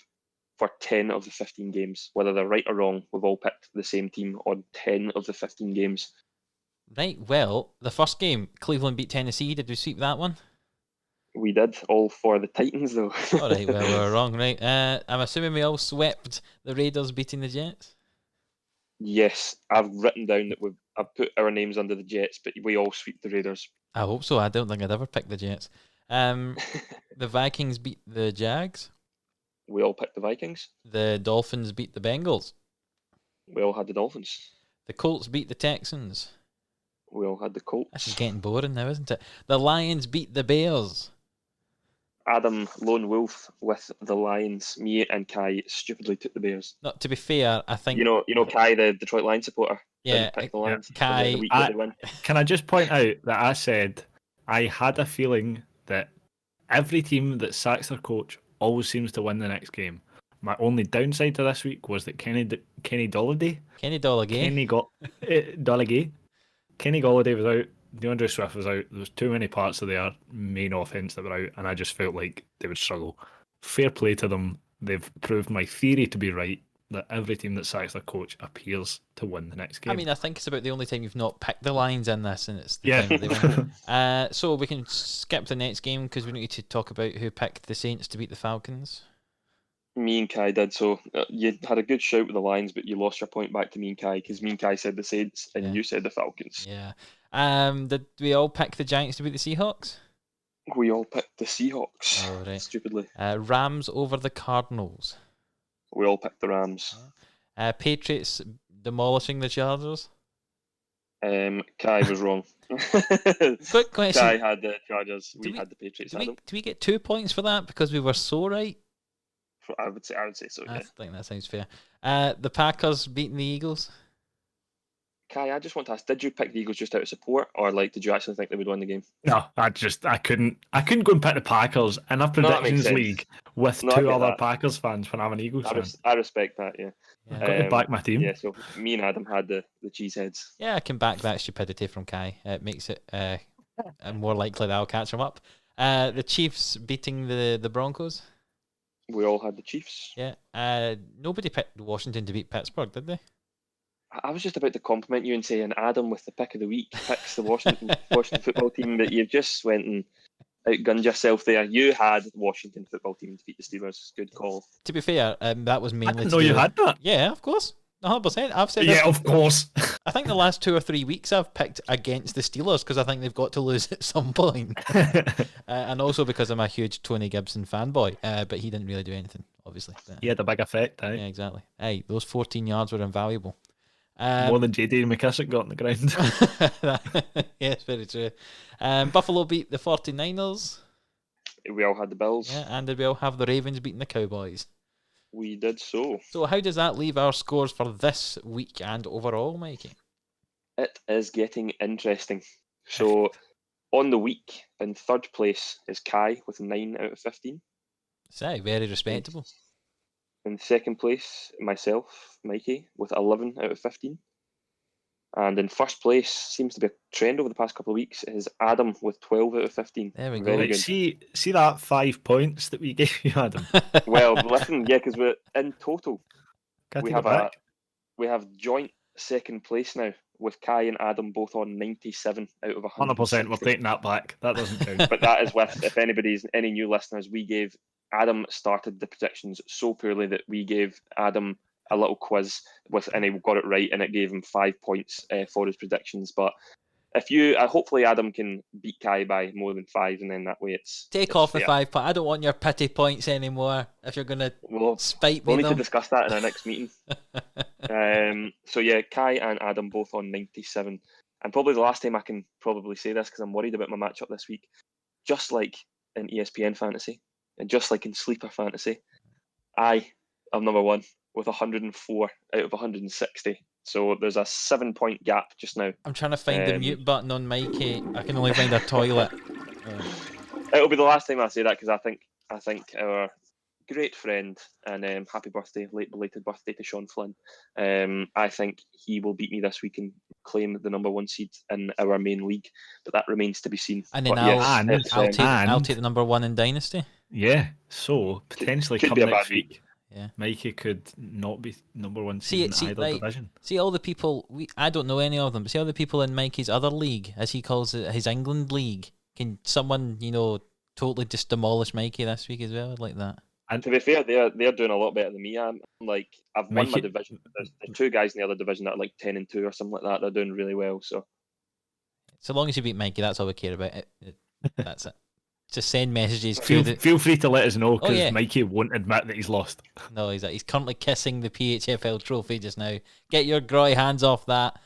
for 10 of the 15 games. Whether they're right or wrong, we've all picked the same team on 10 of the 15 games. Right, well, the first game, Cleveland beat Tennessee. Did we sweep that one? We did, all for the Titans, though. All right, well, we were wrong, right? I'm assuming we all swept the Raiders beating the Jets? Yes, I've written down that I've put our names under the Jets, but we all sweep the Raiders. I hope so. I don't think I'd ever pick the Jets. The Vikings beat the Jags. We all picked the Vikings. The Dolphins beat the Bengals. We all had the Dolphins. The Colts beat the Texans. We all had the Colts. This is getting boring now, isn't it? The Lions beat the Bears. Adam, lone wolf with the Lions. Me and Kai stupidly took the Bears. No, to be fair, I think... You know Kai, the Detroit Lions supporter? Yeah, pick the Lions Kai... Can I just point out that I said I had a feeling that every team that sacks their coach always seems to win the next game. My only downside to this week was that Kenny Golladay was out. DeAndre Swift was out. There was too many parts of their main offense that were out, and I just felt like they would struggle. Fair play to them. They've proved my theory to be right, that every team that sacks their coach appears to win the next game. I mean, I think it's about the only time you've not picked the Lions in this, and it's the time that they win. So we can skip the next game because we need to talk about who picked the Saints to beat the Falcons. Me and Kai did. So you had a good shout with the Lions, but you lost your point back to me and Kai because me and Kai said the Saints and you said the Falcons. Yeah. Did we all pick the Giants to beat the Seahawks? We all picked the Seahawks. Oh, right. Stupidly. Rams over the Cardinals. We all picked the Rams. Patriots demolishing the Chargers. Kai was wrong. Quick question. Kai had the Chargers. We had the Patriots. Do we get 2 points for that because we were so right? I would say so. Yeah. I think that sounds fair. The Packers beating the Eagles. Kai, I just want to ask: did you pick the Eagles just out of support, or did you actually think they would win the game? No, I couldn't go and pick the Packers in a predictions league with two other Packers fans when I'm an Eagles fan. I respect that. Yeah. I've got to back my team. Yeah, so me and Adam had the cheeseheads. Yeah, I can back that stupidity from Kai. It makes it more likely that I'll catch him up. The Chiefs beating the Broncos. We all had the Chiefs. Yeah. Nobody picked Washington to beat Pittsburgh, did they? I was just about to compliment you and saying Adam with the pick of the week picks the Washington football team, but you just went and outgunned yourself there. You had the Washington football team to beat the Steelers. Good call. To be fair, that was mainly. I didn't know you had that. Yeah, of course. 100%. I've said. Yeah, of course. I think the last 2 or 3 weeks I've picked against the Steelers because I think they've got to lose at some point, and also because I'm a huge Tony Gibson fanboy. But he didn't really do anything, obviously. He had a big effect. Yeah, exactly. Hey, those 14 yards were invaluable. More than JD McKissick got on the ground. Yes, very true. Buffalo beat the 49ers. We all had the Bills. Yeah, and did we all have the Ravens beating the Cowboys? We did so. So how does that leave our scores for this week and overall, Mikey? It is getting interesting. So on the week, in third place is Kai with 9 out of 15. So very respectable. In second place, myself, Mikey, with 11 out of 15. And in first place, seems to be a trend over the past couple of weeks, is Adam with 12 out of 15. There we go. Very good. See that 5 points that we gave you, Adam? Well, listen, yeah, because we're in total. Can't we take have it back. we have joint second place now, with Kai and Adam both on 97 out of 100. 100%, we're taking that back. That doesn't count. But that is with, if any new listeners, we gave Adam started the predictions so poorly that we gave Adam a little quiz and he got it right, and it gave him 5 points for his predictions. But if you, hopefully Adam can beat Kai by more than 5, and then that way it's off fair. the 5 point. I don't want your pity points anymore. If you're gonna spite me, we'll need to discuss that in our next meeting. So yeah, Kai and Adam both on 97, and probably the last time I can probably say this because I'm worried about my matchup this week, just like in ESPN fantasy and just like in sleeper fantasy, I am number one with 104 out of 160. So there's a 7-point gap just now. I'm trying to find the mute button on Mikey. I can only find a toilet. It'll be the last time I say that because I think our great friend and happy birthday, late belated birthday to Sean Flynn. I think he will beat me this week and claim the number one seed in our main league, but that remains to be seen. And then I'll take the number one in Dynasty. Yeah, so potentially could come be a next bad week. Yeah, Mikey could not be number one seed in either division. See all the people. I don't know any of them, but see all the people in Mikey's other league, as he calls it, his England league. Can someone totally just demolish Mikey this week as well? I'd like that. And to be fair, they're doing a lot better than me. I'm like, I've won my division. There's 2 guys in the other division that are like 10-2 or something like that. They're doing really well. So long as you beat Mikey, that's all we care about. That's it. Just send messages. Feel free to let us know because Mikey won't admit that he's lost. No, he's currently kissing the PHFL trophy just now. Get your groy hands off that.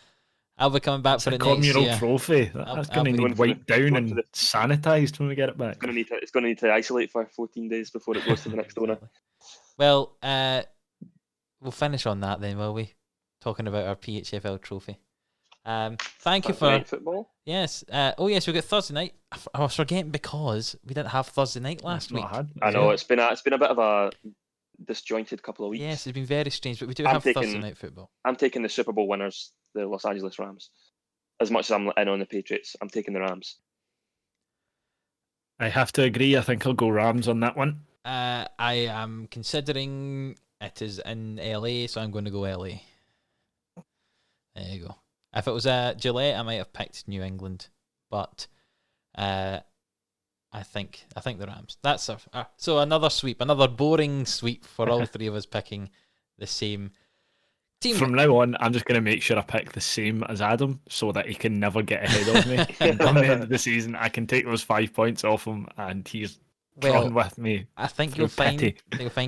I'll be coming back for it next year. Trophy. That's going to need wiped down and sanitised when we get it back. It's going to need to isolate for 14 days before it goes to the next owner. Well, we'll finish on that then, will we? Talking about our PHFL trophy. Thank you for football. Yes. Yes, we got Thursday night. I was forgetting because we didn't have Thursday night last week. I know it's been a bit of a disjointed couple of weeks. Yes, it's been very strange, but we do have Thursday night football. I'm taking the Super Bowl winners, the Los Angeles Rams. As much as I'm in on the Patriots, I'm taking the Rams. I have to agree. I think I'll go Rams on that one. I am considering it is in LA, so I'm going to go LA. There you go. If it was Gillette, I might have picked New England, but I think the Rams. That's so another sweep, another boring sweep for all three of us picking the same team. From now on, I'm just going to make sure I pick the same as Adam so that he can never get ahead of me. And come the end of the season, I can take those 5 points off him, and he's drawn with me. I think you'll find,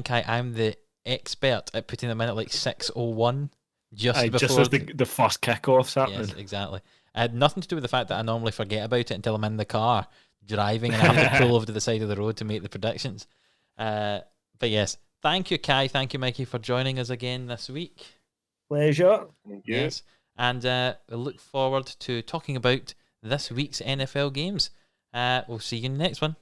Kai, I'm the expert at putting them in at like 6:01. Just as the first kickoff's happening. Yes, exactly. It had nothing to do with the fact that I normally forget about it until I'm in the car driving and I have to pull over to the side of the road to make the predictions. But yes, thank you, Kai. Thank you, Mikey, for joining us again this week. Pleasure. Thank you. Yes, and we look forward to talking about this week's NFL games. We'll see you in the next one.